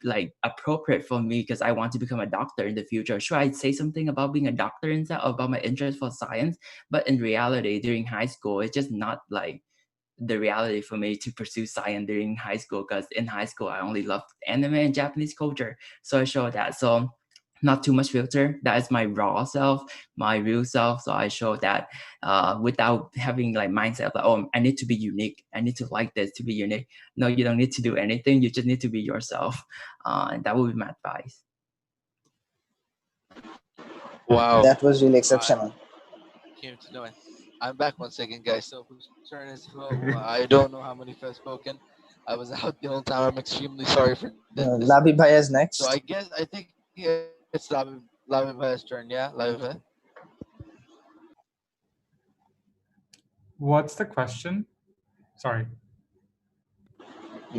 [SPEAKER 7] like appropriate for me because I want to become a doctor in the future. Should I say something about being a doctor instead, or about my interest for science? But in reality, during high school, it's just not like the reality for me to pursue science during high school, because in high school I only loved anime and Japanese culture. So I show that. So not too much filter. That is my raw self, my real self. So I show that without having like mindset of like, oh, I need to be unique. I need to like this to be unique. No, you don't need to do anything. You just need to be yourself. And that would be my advice.
[SPEAKER 1] Wow.
[SPEAKER 2] That was really
[SPEAKER 1] I
[SPEAKER 2] exceptional.
[SPEAKER 1] came to know it. I'm back one second, guys. So whose turn is who? I don't know how many have spoken. I was out the whole time. I'm extremely sorry for this.
[SPEAKER 2] Labi Bhai is
[SPEAKER 1] So
[SPEAKER 2] next.
[SPEAKER 1] I think it's Lavi Bhai's turn. Yeah, Lavi Bhai.
[SPEAKER 6] What's the question? Sorry.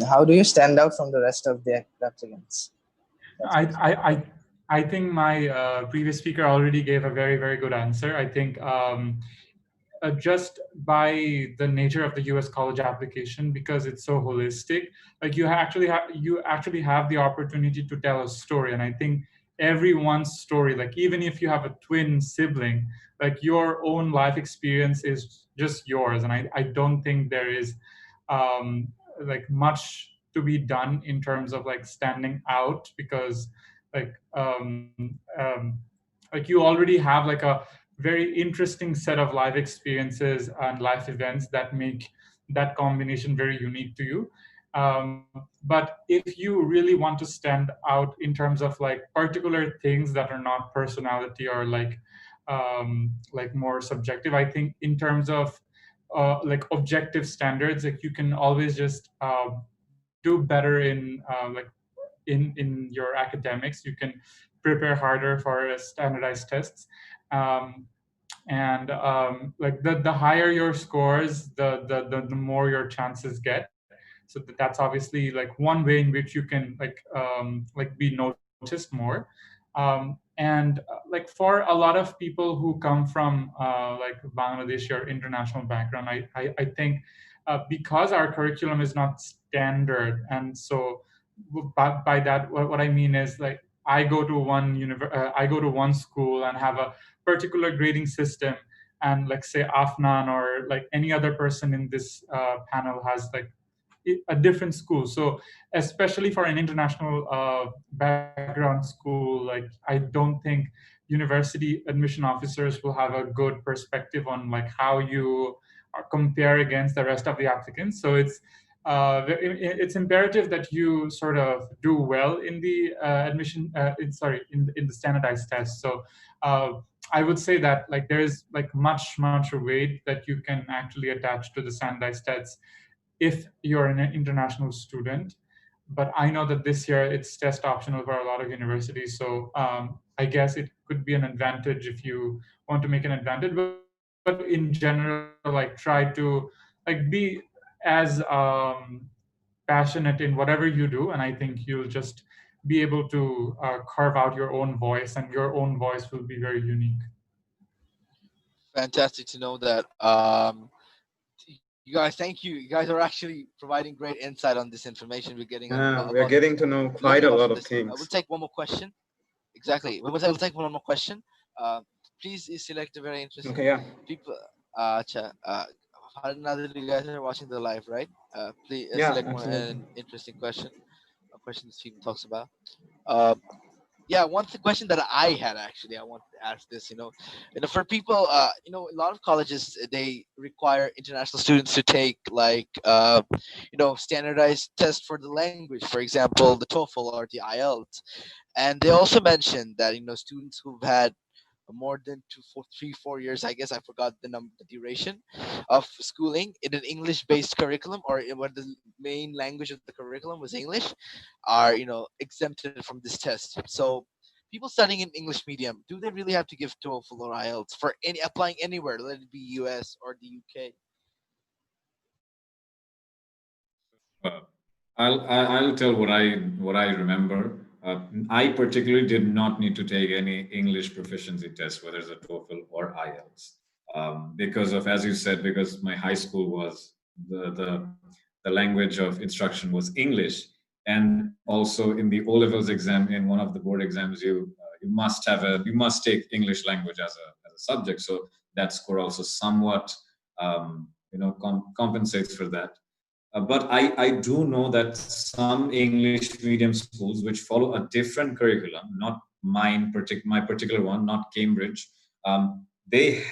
[SPEAKER 2] How do you stand out from the rest of the applicants? That's
[SPEAKER 6] I
[SPEAKER 2] it.
[SPEAKER 6] I I, I think my previous speaker already gave a very very good answer. I think just by the nature of the U.S. college application, because it's so holistic, like you actually have the opportunity to tell a story, and I think everyone's story, like even if you have a twin sibling, like your own life experience is just yours, and I don't think there is um, like much to be done in terms of like standing out, because like like you already have like a very interesting set of life experiences and life events that make that combination very unique to you. But if you really want to stand out in terms of like particular things that are not personality or like more subjective, I think in terms of like objective standards, like you can always just do better in in your academics. You can prepare harder for standardized tests. Um, and like the higher your scores, the more your chances get. So that's obviously like one way in which you can like be noticed more. And like for a lot of people who come from like Bangladesh or international background, I think because our curriculum is not standard, and so by that what I mean is like I go to one school and have a particular grading system, and like say Afnan or like any other person in this panel has like a different school. So especially for an international background school, like I don't think university admission officers will have a good perspective on like how you compare against the rest of the applicants. So it's imperative that you sort of do well in the admission in the standardized test. So uh, I would say that like there is like much weight that you can actually attach to the standardized tests if you're an international student. But I know that this year it's test optional for a lot of universities. So I guess it could be an advantage if you want to make an advantage. But in general, like try to like be as passionate in whatever you do, and I think you'll just be able to carve out your own voice, and your own voice will be very unique.
[SPEAKER 1] Fantastic to know that. You guys, thank you. You guys are actually providing great insight on this information. We're getting
[SPEAKER 3] Yeah, we are
[SPEAKER 1] about
[SPEAKER 3] getting to know quite
[SPEAKER 1] learning
[SPEAKER 3] a
[SPEAKER 1] a lot
[SPEAKER 3] lot
[SPEAKER 1] from
[SPEAKER 3] of
[SPEAKER 1] this. We'll
[SPEAKER 3] things.
[SPEAKER 1] take one more question. Exactly. We'll take one more question. Uh, Please select a very interesting
[SPEAKER 3] Okay, yeah.
[SPEAKER 1] people. Now that you guys are watching the live, right? Please
[SPEAKER 3] Yeah,
[SPEAKER 1] select one
[SPEAKER 3] absolutely.
[SPEAKER 1] an interesting question. A question this people talks about. Uh, yeah, question that I had actually, I want to ask this. For people, a lot of colleges they require international students to take like standardized tests for the language. For example, the TOEFL or the IELTS, and they also mentioned that students who've had more than 3 4 years, I guess I forgot the duration of schooling in an English based curriculum, or where the main language of the curriculum was English, are exempted from this test. So people studying in English medium, do they really have to give TOEFL or IELTS for any applying anywhere, let it be US or the UK?
[SPEAKER 4] Uh, I'll tell what I remember. I particularly did not need to take any English proficiency test, whether it's a TOEFL or IELTS, because of, as you said, because my high school was the language of instruction was English, and also in the O levels exam, in one of the board exams, you must take English language as a subject. So that score also somewhat compensates for that. But I do know that some English medium schools which follow a different curriculum, not my particular one, not Cambridge, they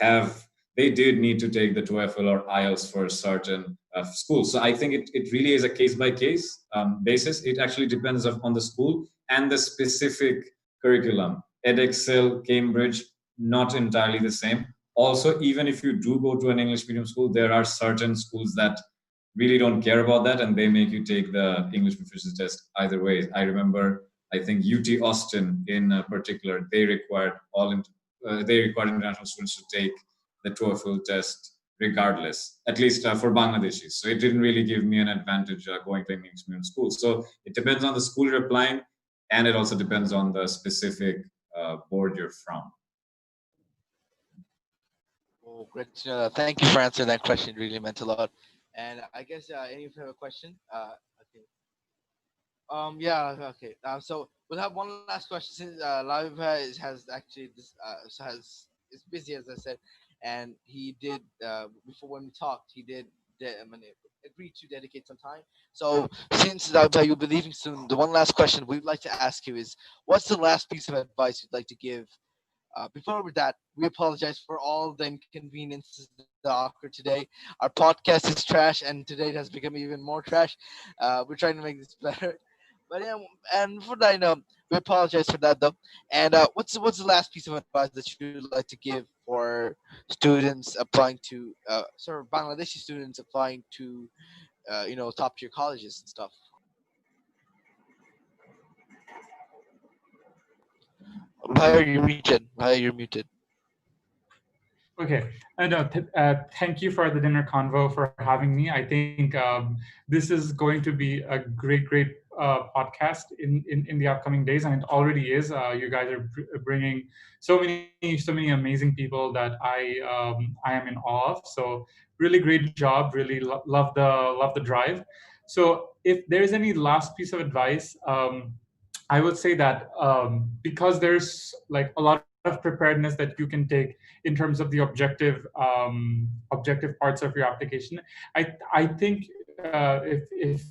[SPEAKER 4] they did need to take the TOEFL or IELTS for certain schools. So I think it really is a case by case basis. It actually depends on the school and the specific curriculum. Edexcel, Cambridge, not entirely the same. Also, even if you do go to an English medium school, there are certain schools that really don't care about that, and they make you take the English proficiency test either way. I remember, I think UT Austin in particular, they required international students to take the TOEFL test regardless, at least for Bangladeshis. So it didn't really give me an advantage going to English medium school. So it depends on the school you're applying, and it also depends on the specific board you're from.
[SPEAKER 1] Oh, great to know that. Thank you for answering that question. It really meant a lot. And I guess any of you have a question? Okay. Yeah. Okay. So we'll have one last question since Live has actually this is busy, as I said, and he did before when we talked, he did I mean, agreed to dedicate some time. So since you'll be leaving soon, the one last question we'd like to ask you is, what's the last piece of advice you'd like to give? Before that, we apologize for all the inconveniences that occurred today. Our podcast is trash, and today it has become even more trash. We're trying to make this better, but yeah, and for that, we apologize for that though. And what's the last piece of advice that you'd like to give for students applying to, Bangladeshi students applying to, top tier colleges and stuff? Why are you muted? Why are you muted?
[SPEAKER 6] Okay. No, thank you for the Dinner Convo for having me. I think this is going to be a great podcast in the upcoming days, and it already is. You guys are bringing so many amazing people that I am in awe of. So really great job. Really love the drive. So if there is any last piece of advice, I would say that because there's like a lot of preparedness that you can take in terms of the objective parts of your application, I think if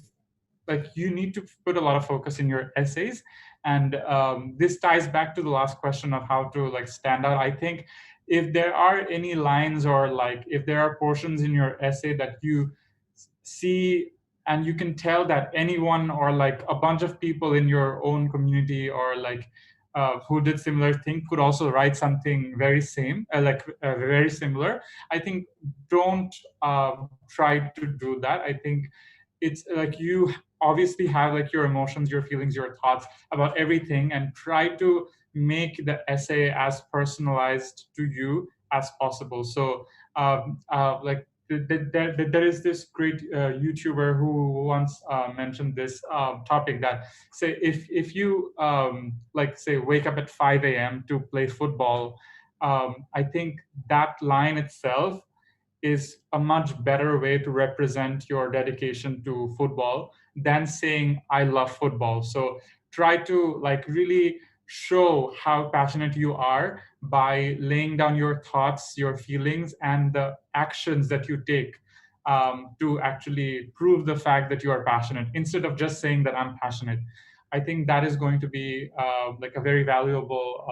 [SPEAKER 6] like you need to put a lot of focus in your essays, and this ties back to the last question of how to like stand out. I think if there are any lines or like if there are portions in your essay that you see and you can tell that anyone or like a bunch of people in your own community or like who did similar thing could also write something very similar. I think don't try to do that. I think it's like you obviously have like your emotions, your feelings, your thoughts about everything, and try to make the essay as personalized to you as possible. So like there is this great YouTuber who once mentioned this topic that say if you like say wake up at 5 a.m. to play football, I think that line itself is a much better way to represent your dedication to football than saying I love football. So try to like really show how passionate you are by laying down your thoughts, your feelings, and the actions that you take to actually prove the fact that you are passionate instead of just saying that I'm passionate. I think that is going to be like a very valuable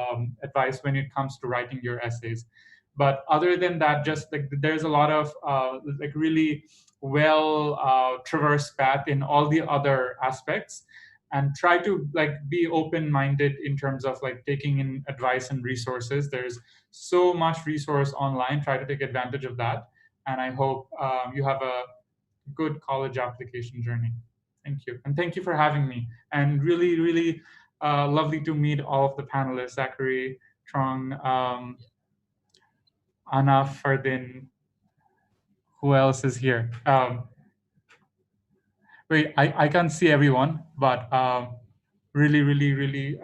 [SPEAKER 6] advice when it comes to writing your essays. But other than that, just like there's a lot of like really well traversed path in all the other aspects, and try to like be open-minded in terms of like taking in advice and resources. There's so much resource online. Try to take advantage of that, and I hope you have a good college application journey. Thank you. And thank you for having me. And really, really lovely to meet all of the panelists, Zachary, Trong, Anna, Fardin. Who else is here? Wait, I can't see everyone, but really, really, really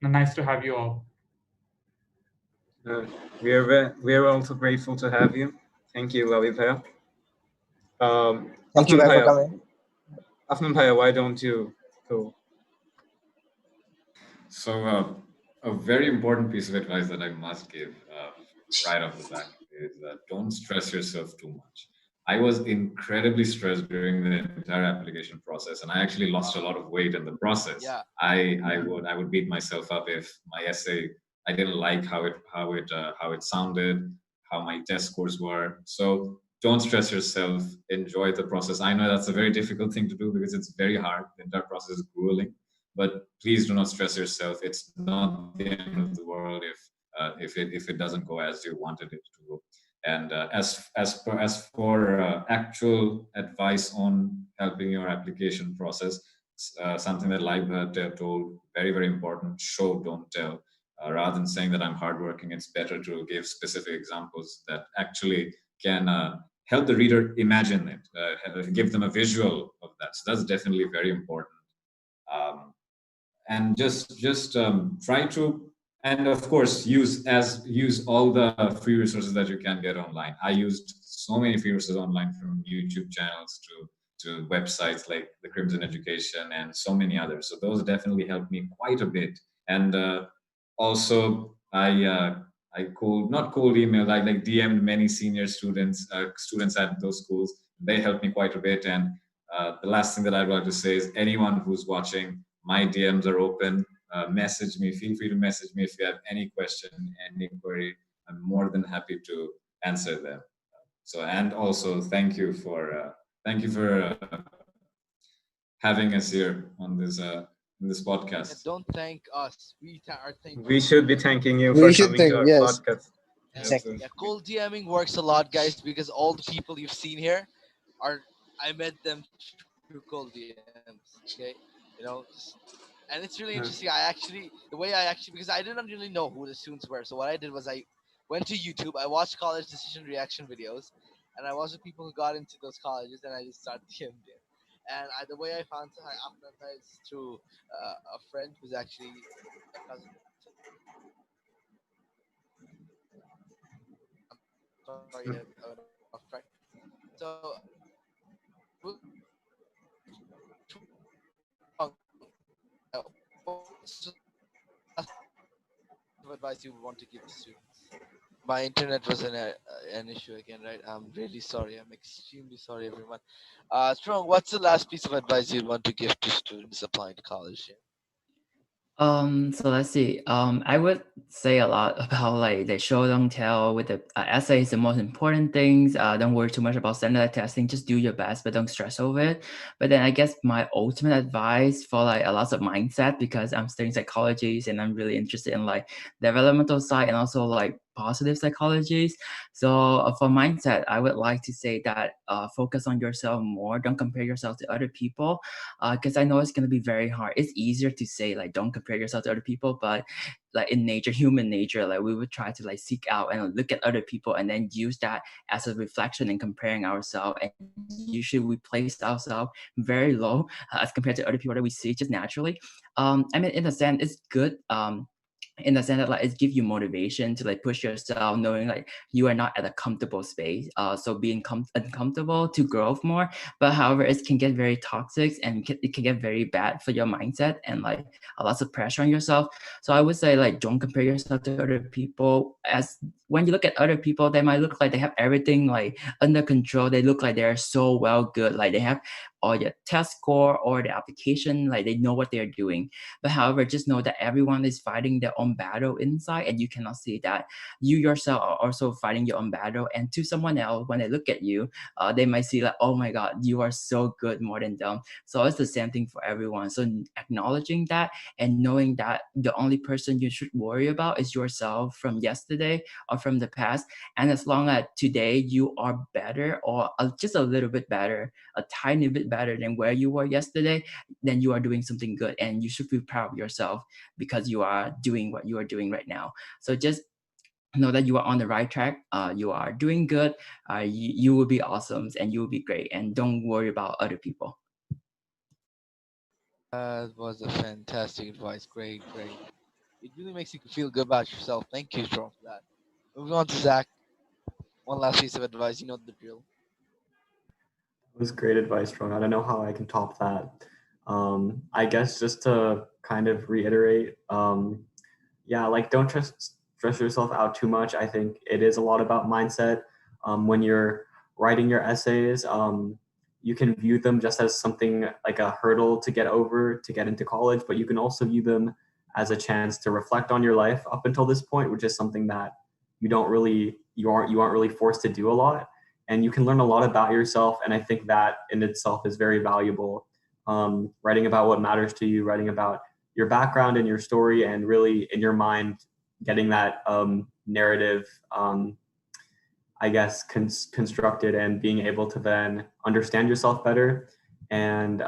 [SPEAKER 6] nice to have you all.
[SPEAKER 3] We are also grateful to have you. Thank you, Lavi Bhaiya.
[SPEAKER 2] Thank you
[SPEAKER 3] Afnan
[SPEAKER 2] guys for
[SPEAKER 3] Bhaiya,
[SPEAKER 2] coming.
[SPEAKER 3] Afnan Bhaiya, why don't you go?
[SPEAKER 4] So, a very important piece of advice that I must give right off the bat is don't stress yourself too much. I was incredibly stressed during the entire application process, and I actually lost a lot of weight in the process.
[SPEAKER 1] Yeah.
[SPEAKER 4] I would beat myself up if my essay I didn't like how it sounded, how my test scores were. So don't stress yourself. Enjoy the process. I know that's a very difficult thing to do because it's very hard. The entire process is grueling, but please do not stress yourself. It's not the end of the world if it doesn't go as you wanted it to go. And as for actual advice on helping your application process, something that Laibha told, very important: show, don't tell. Rather than saying that I'm hardworking, it's better to give specific examples that actually can help the reader imagine it, give them a visual of that. So that's definitely very important. Um, and just try to, and of course use all the free resources that you can get online. I used so many free resources online, from YouTube channels to websites like the Crimson Education and so many others. So those definitely helped me quite a bit. And also I cold not cold emailed, I like DM'd many senior students at those schools. They helped me quite a bit. And the last thing that I'd like to say is, anyone who's watching, my DMs are open. Message me. Feel free to message me if you have any question, any query. I'm more than happy to answer them. So, and also thank you for having us here on this podcast.
[SPEAKER 1] And don't thank us. We are thankful.
[SPEAKER 3] We should be thanking you
[SPEAKER 2] We
[SPEAKER 3] for
[SPEAKER 2] should
[SPEAKER 3] coming
[SPEAKER 2] thank-
[SPEAKER 3] to our
[SPEAKER 2] yes.
[SPEAKER 3] podcast.
[SPEAKER 2] Exactly.
[SPEAKER 1] Yeah, cold DMing works a lot, guys, because all the people you've seen here I met them through cold DMs. Okay, and it's really interesting. Because I didn't really know who the students were. So what I did was I went to YouTube. I watched college decision reaction videos, and I watched the people who got into those colleges, and I just started DMing them. And the way I found Afnanta is through a friend who's actually a cousin. Sorry, I went off track. So what's the advice you would want to give to students? My internet was an issue again, right? I'm really sorry. I'm extremely sorry, everyone. Strong, what's the last piece of advice you'd want to give to students applying to college here?
[SPEAKER 7] So let's see. I would say a lot about like the show don't tell with the essays. The most important things. Don't worry too much about standardized testing. Just do your best, but don't stress over it. But then I guess my ultimate advice for like a lot of mindset, because I'm studying psychology and I'm really interested in like developmental side and also like positive psychologies. So for mindset, I would like to say that focus on yourself more. Don't compare yourself to other people, because I know it's gonna be very hard. It's easier to say like don't compare yourself to other people, but like in nature, human nature, like we would try to like seek out and look at other people and then use that as a reflection in comparing ourselves. And usually we place ourselves very low as compared to other people that we see just naturally. I mean, in a sense, it's good. in the sense that like it gives you motivation to like push yourself, knowing like you are not at a comfortable space. So being uncomfortable to grow more. But however, it can get very toxic and it can get very bad for your mindset and like a lot of pressure on yourself. So I would say like don't compare yourself to other people. As when you look at other people, they might look like they have everything like under control. They look like they're so well good, like they have all your test score or the application, like they know what they're doing. But however, just know that everyone is fighting their own battle inside, and you cannot see that. You yourself are also fighting your own battle. And to someone else, when they look at you, they might see like, oh my God, you are so good more than them. So it's the same thing for everyone. So acknowledging that and knowing that the only person you should worry about is yourself from yesterday or from the past. And as long as today you are better or just a little bit better, a tiny bit better than where you were yesterday, then you are doing something good and you should feel proud of yourself because you are doing what you are doing right now. So just know that you are on the right track. You are doing good. You will be awesome and you will be great. And don't worry about other people.
[SPEAKER 1] That was a fantastic advice. Great, great. It really makes you feel good about yourself. Thank you, Strong, for that. Moving on to Zach. One last piece of advice. You know the drill.
[SPEAKER 5] It was great advice, Strong. I don't know how I can top that. I guess just to kind of reiterate, yeah, like don't stress yourself out too much. I think it is a lot about mindset. When you're writing your essays, you can view them just as something like a hurdle to get over to get into college, but you can also view them as a chance to reflect on your life up until this point, which is something that you aren't really forced to do a lot, and you can learn a lot about yourself. And I think that in itself is very valuable. Writing about what matters to you, writing about your background and your story, and really in your mind getting that narrative, I guess, constructed, and being able to then understand yourself better and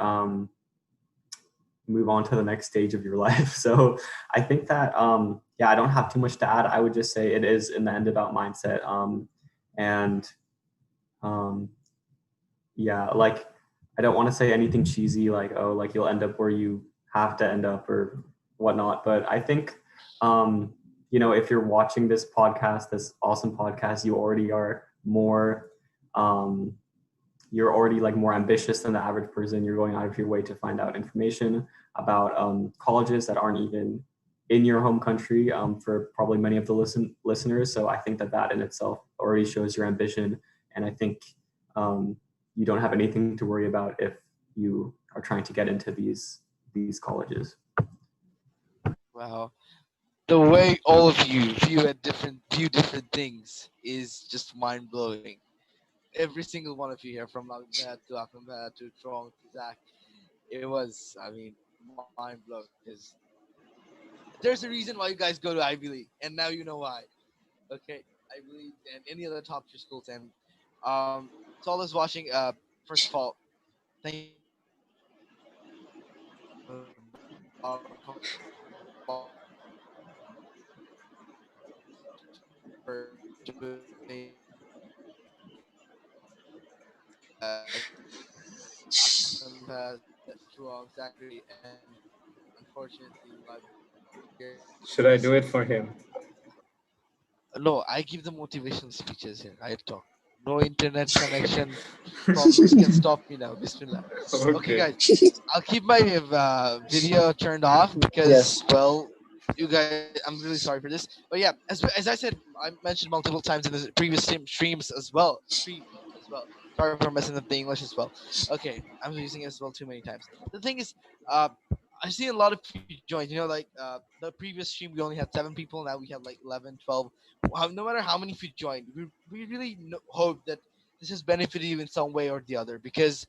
[SPEAKER 5] move on to the next stage of your life. So I think that yeah, I don't have too much to add. I would just say it is in the end about mindset, and um, yeah, like I don't want to say anything cheesy like, oh, like you'll end up where you have to end up or whatnot. But I think, if you're watching this podcast, this awesome podcast, you already are more, you're already like more ambitious than the average person. You're going out of your way to find out information about colleges that aren't even in your home country, for probably many of the listeners. So I think that in itself already shows your ambition. And I think you don't have anything to worry about if you are trying to get into these colleges.
[SPEAKER 1] Wow. The way all of you view different things is just mind blowing. Every single one of you here, from Lagbad to Akambad to Trong to Zach, it was, I mean, mind blowing. Because there's a reason why you guys go to Ivy League, and now you know why. Okay, Ivy League and any other top tier schools. And to all those watching, first of all, thank you so much for doing Akambad, Trong, Zachary, and unfortunately, here.
[SPEAKER 3] Should I do it for him?
[SPEAKER 1] No, I give the motivational speeches here. I talk. No internet connection problems can stop me now. Bismillah. Okay,
[SPEAKER 3] Okay.
[SPEAKER 1] guys, I'll keep my video turned off because,
[SPEAKER 2] Yes.
[SPEAKER 1] well, you guys, I'm really sorry for this. But yeah, as I said, I mentioned multiple times in the previous streams as well. Sorry for messing up the English as well. Okay, I'm using it as well too many times. The thing is, uh, I see a lot of you join. The previous stream we only had 7 people. Now we have like 11, 12. No matter how many of you joined, we really hope that this has benefited you in some way or the other, because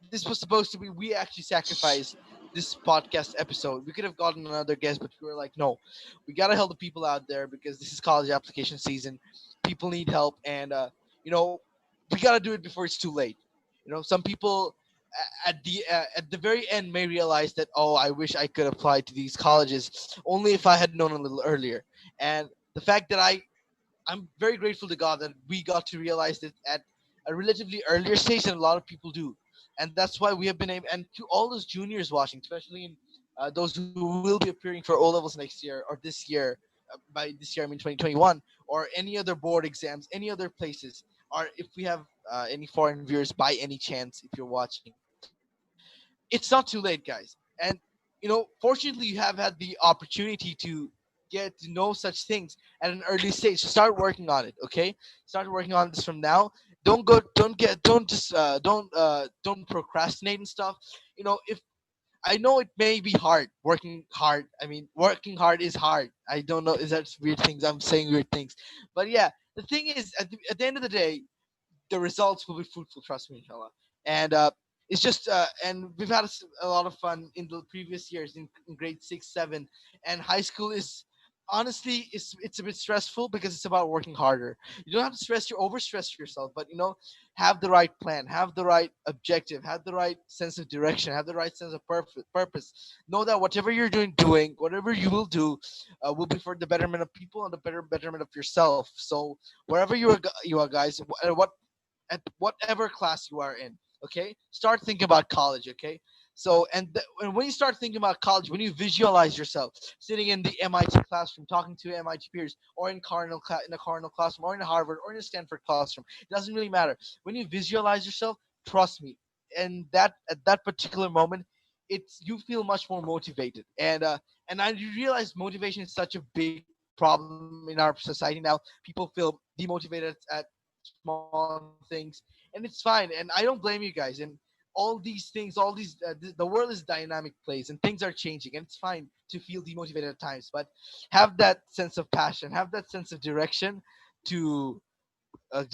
[SPEAKER 1] this was supposed to be, we actually sacrificed this podcast episode. We could have gotten another guest, but we were like, no, we gotta help the people out there because this is college application season. People need help, and you know, we gotta do it before it's too late. Some people at the very end may realize that, oh, I wish I could apply to these colleges only if I had known a little earlier. And the fact that I'm very grateful to God that we got to realize that at a relatively earlier stage than a lot of people do. And that's why we have been able, and to all those juniors watching, especially in those who will be appearing for O levels next year or this year. By this year, I mean 2021, or any other board exams, any other places, or if we have any foreign viewers by any chance, if you're watching, it's not too late, guys. And fortunately, you have had the opportunity to get to know such things at an early stage. So start working on it, okay? Start working on this from now. Don't procrastinate and stuff. If I know it may be hard working hard. I mean, working hard is hard. I don't know. Is that weird things? I'm saying weird things, but yeah. The thing is, at the end of the day, the results will be fruitful. Trust me, inshallah. And it's just and we've had a lot of fun in the previous years in grade 6, 7, and high school is honestly it's a bit stressful because it's about working harder. You don't have to overstress yourself, but have the right plan, have the right objective, have the right sense of direction, have the right sense of purpose. Know that whatever you're doing, whatever you will do, will be for the betterment of people and the betterment of yourself. So wherever you are, guys, at whatever class you are in, okay, start thinking about college, okay. So and when you start thinking about college, when you visualize yourself sitting in the MIT classroom talking to MIT peers, or in in a Cornell classroom, or in Harvard, or in a Stanford classroom, it doesn't really matter. When you visualize yourself, trust me, and that at that particular moment, it's you feel much more motivated. And I realize motivation is such a big problem in our society now. People feel demotivated at small things, and it's fine. And I don't blame you guys. And all these things, the world is a dynamic place, and things are changing, and it's fine to feel demotivated at times. But have that sense of passion, have that sense of direction to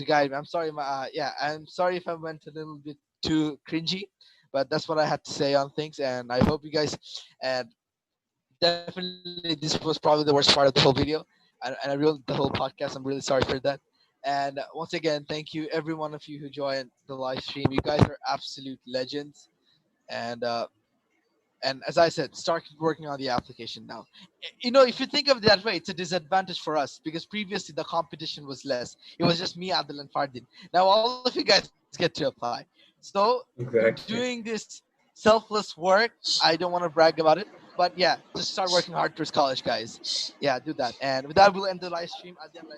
[SPEAKER 1] guide me. I'm sorry, yeah, I'm sorry if I went a little bit too cringy, but that's what I had to say on things. And I hope you guys, and definitely this was probably the worst part of the whole video, and the whole podcast. I'm really sorry for that. And once again, thank you every one of you who joined the live stream. You guys are absolute legends. And as I said, start working on the application now. If you think of it that way, it's a disadvantage for us because previously the competition was less. It was just me, Adil, and Fardin. Now all of you guys get to apply. So doing
[SPEAKER 3] Exactly.
[SPEAKER 1] this selfless work, I don't want to brag about it, but yeah, just start working hard towards college, guys. Yeah, do that. And with that, we'll end the live stream. Adil,